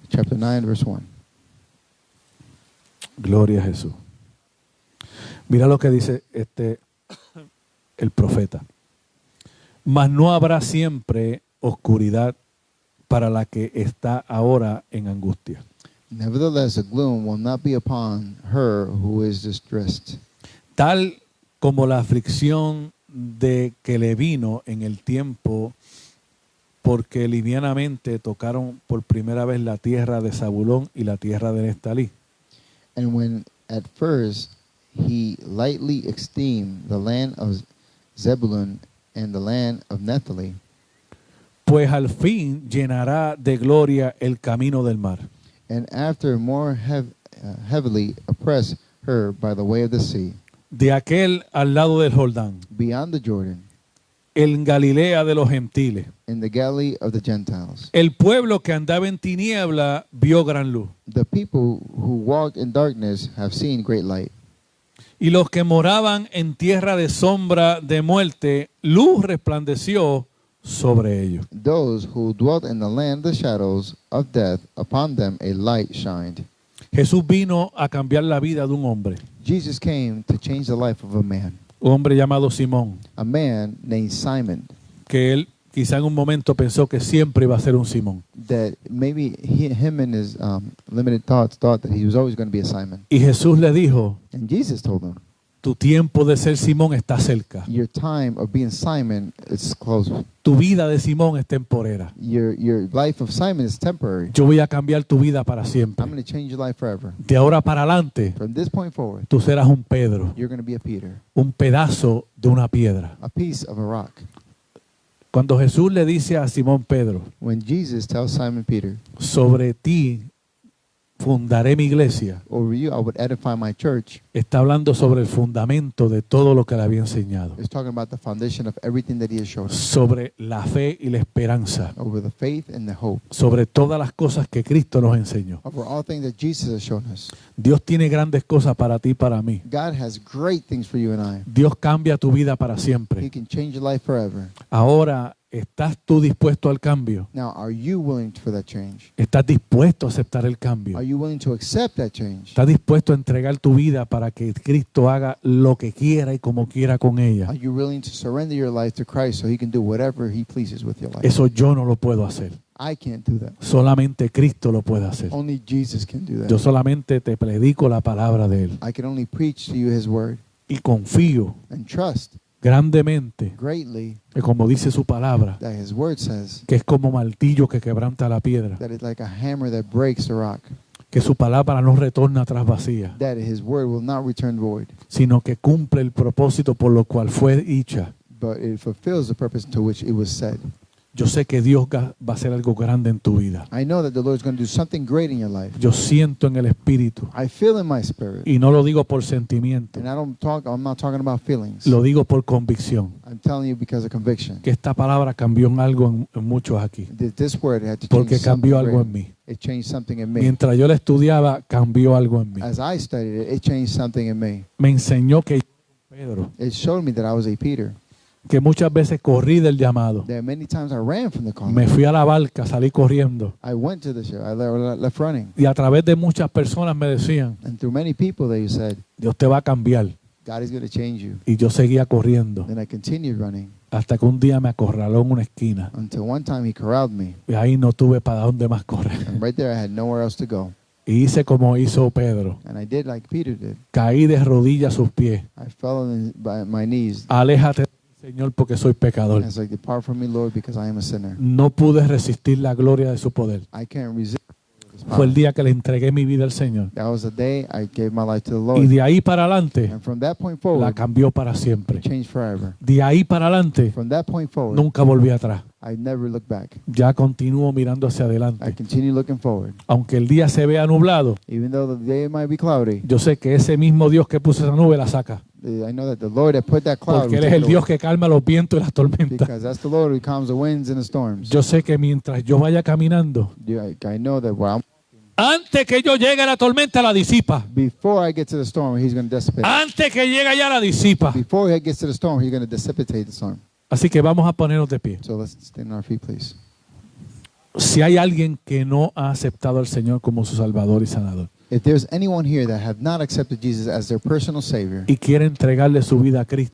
chapter 9, verse 1. Gloria a Jesús. Mira lo que dice el profeta. Mas no habrá siempre oscuridad para la que está ahora en angustia. Nevertheless, the gloom will not be upon her who is distressed. Tal como la aflicción de que le vino en el tiempo porque livianamente tocaron por primera vez la tierra de Zabulón y la tierra de Neftalí. And when at first he lightly esteemed the land of Zebulun and the land of Naphtali, Pues al fin llenará de gloria el camino del mar. and after more heavily oppress her by the way of the sea, De aquel al lado del Jordán, beyond the Jordan, en Galilea de los gentiles. in the Galilee of the Gentiles. El pueblo que andaba en tiniebla vio gran luz. The people who walked in darkness have seen great light. Y los que moraban en tierra de sombra de muerte, luz resplandeció sobre ellos. Those who dwelt in the land of the shadows of death, upon them a light shined. Jesús vino a cambiar la vida de un hombre, Jesus came to change the life of a man llamado Simón, named Simon, que él quizá en un momento pensó que siempre iba a ser un Simón. that maybe him and his limited thoughts thought that he was always going to be a Simon. Y Jesús le dijo, And Jesus told him, tu tiempo de ser Simón está cerca. your time of being Simon is close. Tu vida de Simón es temporera. Your life of Simon is temporary. Yo voy a cambiar tu vida para siempre. I'm going to change your life forever. De ahora para adelante, From this point forward, tú serás un Pedro, you're going to be a Peter, un pedazo de una piedra. a piece of a rock. Cuando Jesús le dice a Simón Pedro, When Jesus tells Simon Peter, sobre ti fundaré mi iglesia, over you, I would edify my church. está hablando sobre el fundamento de todo lo que le había enseñado, It's talking about the foundation of everything that he has shown us, sobre la fe y la esperanza, over the faith and the hope, sobre todas las cosas que Cristo nos enseñó. over all things that Jesus has shown us. Dios tiene grandes cosas para ti y para mí. God has great things for you and I. Dios cambia tu vida para He siempre. can change your life forever. Ahora, ¿estás tú dispuesto al cambio? Now, are you willing for that change? ¿Estás dispuesto a aceptar el cambio? Are you willing to accept that change? ¿Estás dispuesto a entregar tu vida para que Cristo haga lo que quiera y como quiera con ella? Are you willing to surrender your life to Christ so he can do whatever he pleases with your life? Eso yo no lo puedo hacer. I can't do that. Solamente Cristo lo puede hacer. Only Jesus can do Yo that. solamente te predico la palabra de Él I can only preach to you his word y confío and trust grandemente greatly que, como dice su palabra, that his word says que es como martillo que quebranta la piedra, that it's like a hammer that breaks the rock, que su palabra no retorna atrás vacía, that his word will not return void, sino que cumple el propósito por lo cual fue hecha. but it fulfills the purpose to which it was said. Yo sé que Dios va a hacer algo grande en tu vida. I know that the Lord is going to do something great in your life. Yo siento en el Espíritu, I feel in my spirit, y no lo digo por sentimiento, and I'm not talking about feelings. lo digo por convicción, I'm telling you because of conviction. que esta palabra cambió en algo en muchos aquí, This word had to porque change something cambió algo en great. mí. It changed something in me. Mientras yo la estudiaba, cambió algo en mí. As I studied it, it changed something in me. Me enseñó que Pedro, It showed me that I was a Peter. que muchas veces corrí del llamado. That many times I ran from the calling. Me fui a la barca, salí corriendo. I went to the ship. I left running. Y a través de muchas personas me decían, And through many people they said, Dios te va a cambiar. God is going to change you. Y yo seguía corriendo Then I continued running hasta que un día me acorraló en una esquina. until one time he corralled me. Y ahí no tuve para dónde más correr. And right there I had nowhere else to go. Y hice como hizo Pedro. And I did like Peter did. Caí de rodillas a sus pies. I fell by my knees. Aléjate, Señor, porque soy pecador. I was like, depart from me, Lord, because I am a sinner. No pude resistir la gloria de su poder. I can't resist his Fue el power. día que le entregué mi vida al Señor. That was the day I gave my life to the Y Lord. de ahí para adelante, And from that point la forward, cambió para siempre. it changed forever. De ahí para adelante, From that point forward, nunca volví atrás. I never looked back. Ya continúo mirando hacia I adelante. continue looking forward. Aunque el día se vea nublado, Even though the day might be cloudy, yo sé que ese mismo Dios que puso esa nube la saca. I know that the Lord that put that cloud Porque will Él es take el it Dios away. que calma los vientos y las tormentas. Because that's the Lord who calms the winds and the storms. Yo sé que mientras yo vaya caminando, I know that antes que yo llegue a la tormenta, la disipa. before I get to the storm, He's going to dissipate. Antes que llegue allá, la disipa. Before He gets to the storm, He's going to dissipate the storm. Así que vamos a ponernos de pie. So let's stand on our feet, please. Si hay alguien que no ha aceptado al Señor como su Salvador y Sanador If there's anyone here that have not accepted Jesus as their personal Savior y quiere entregarle su vida a Cristo,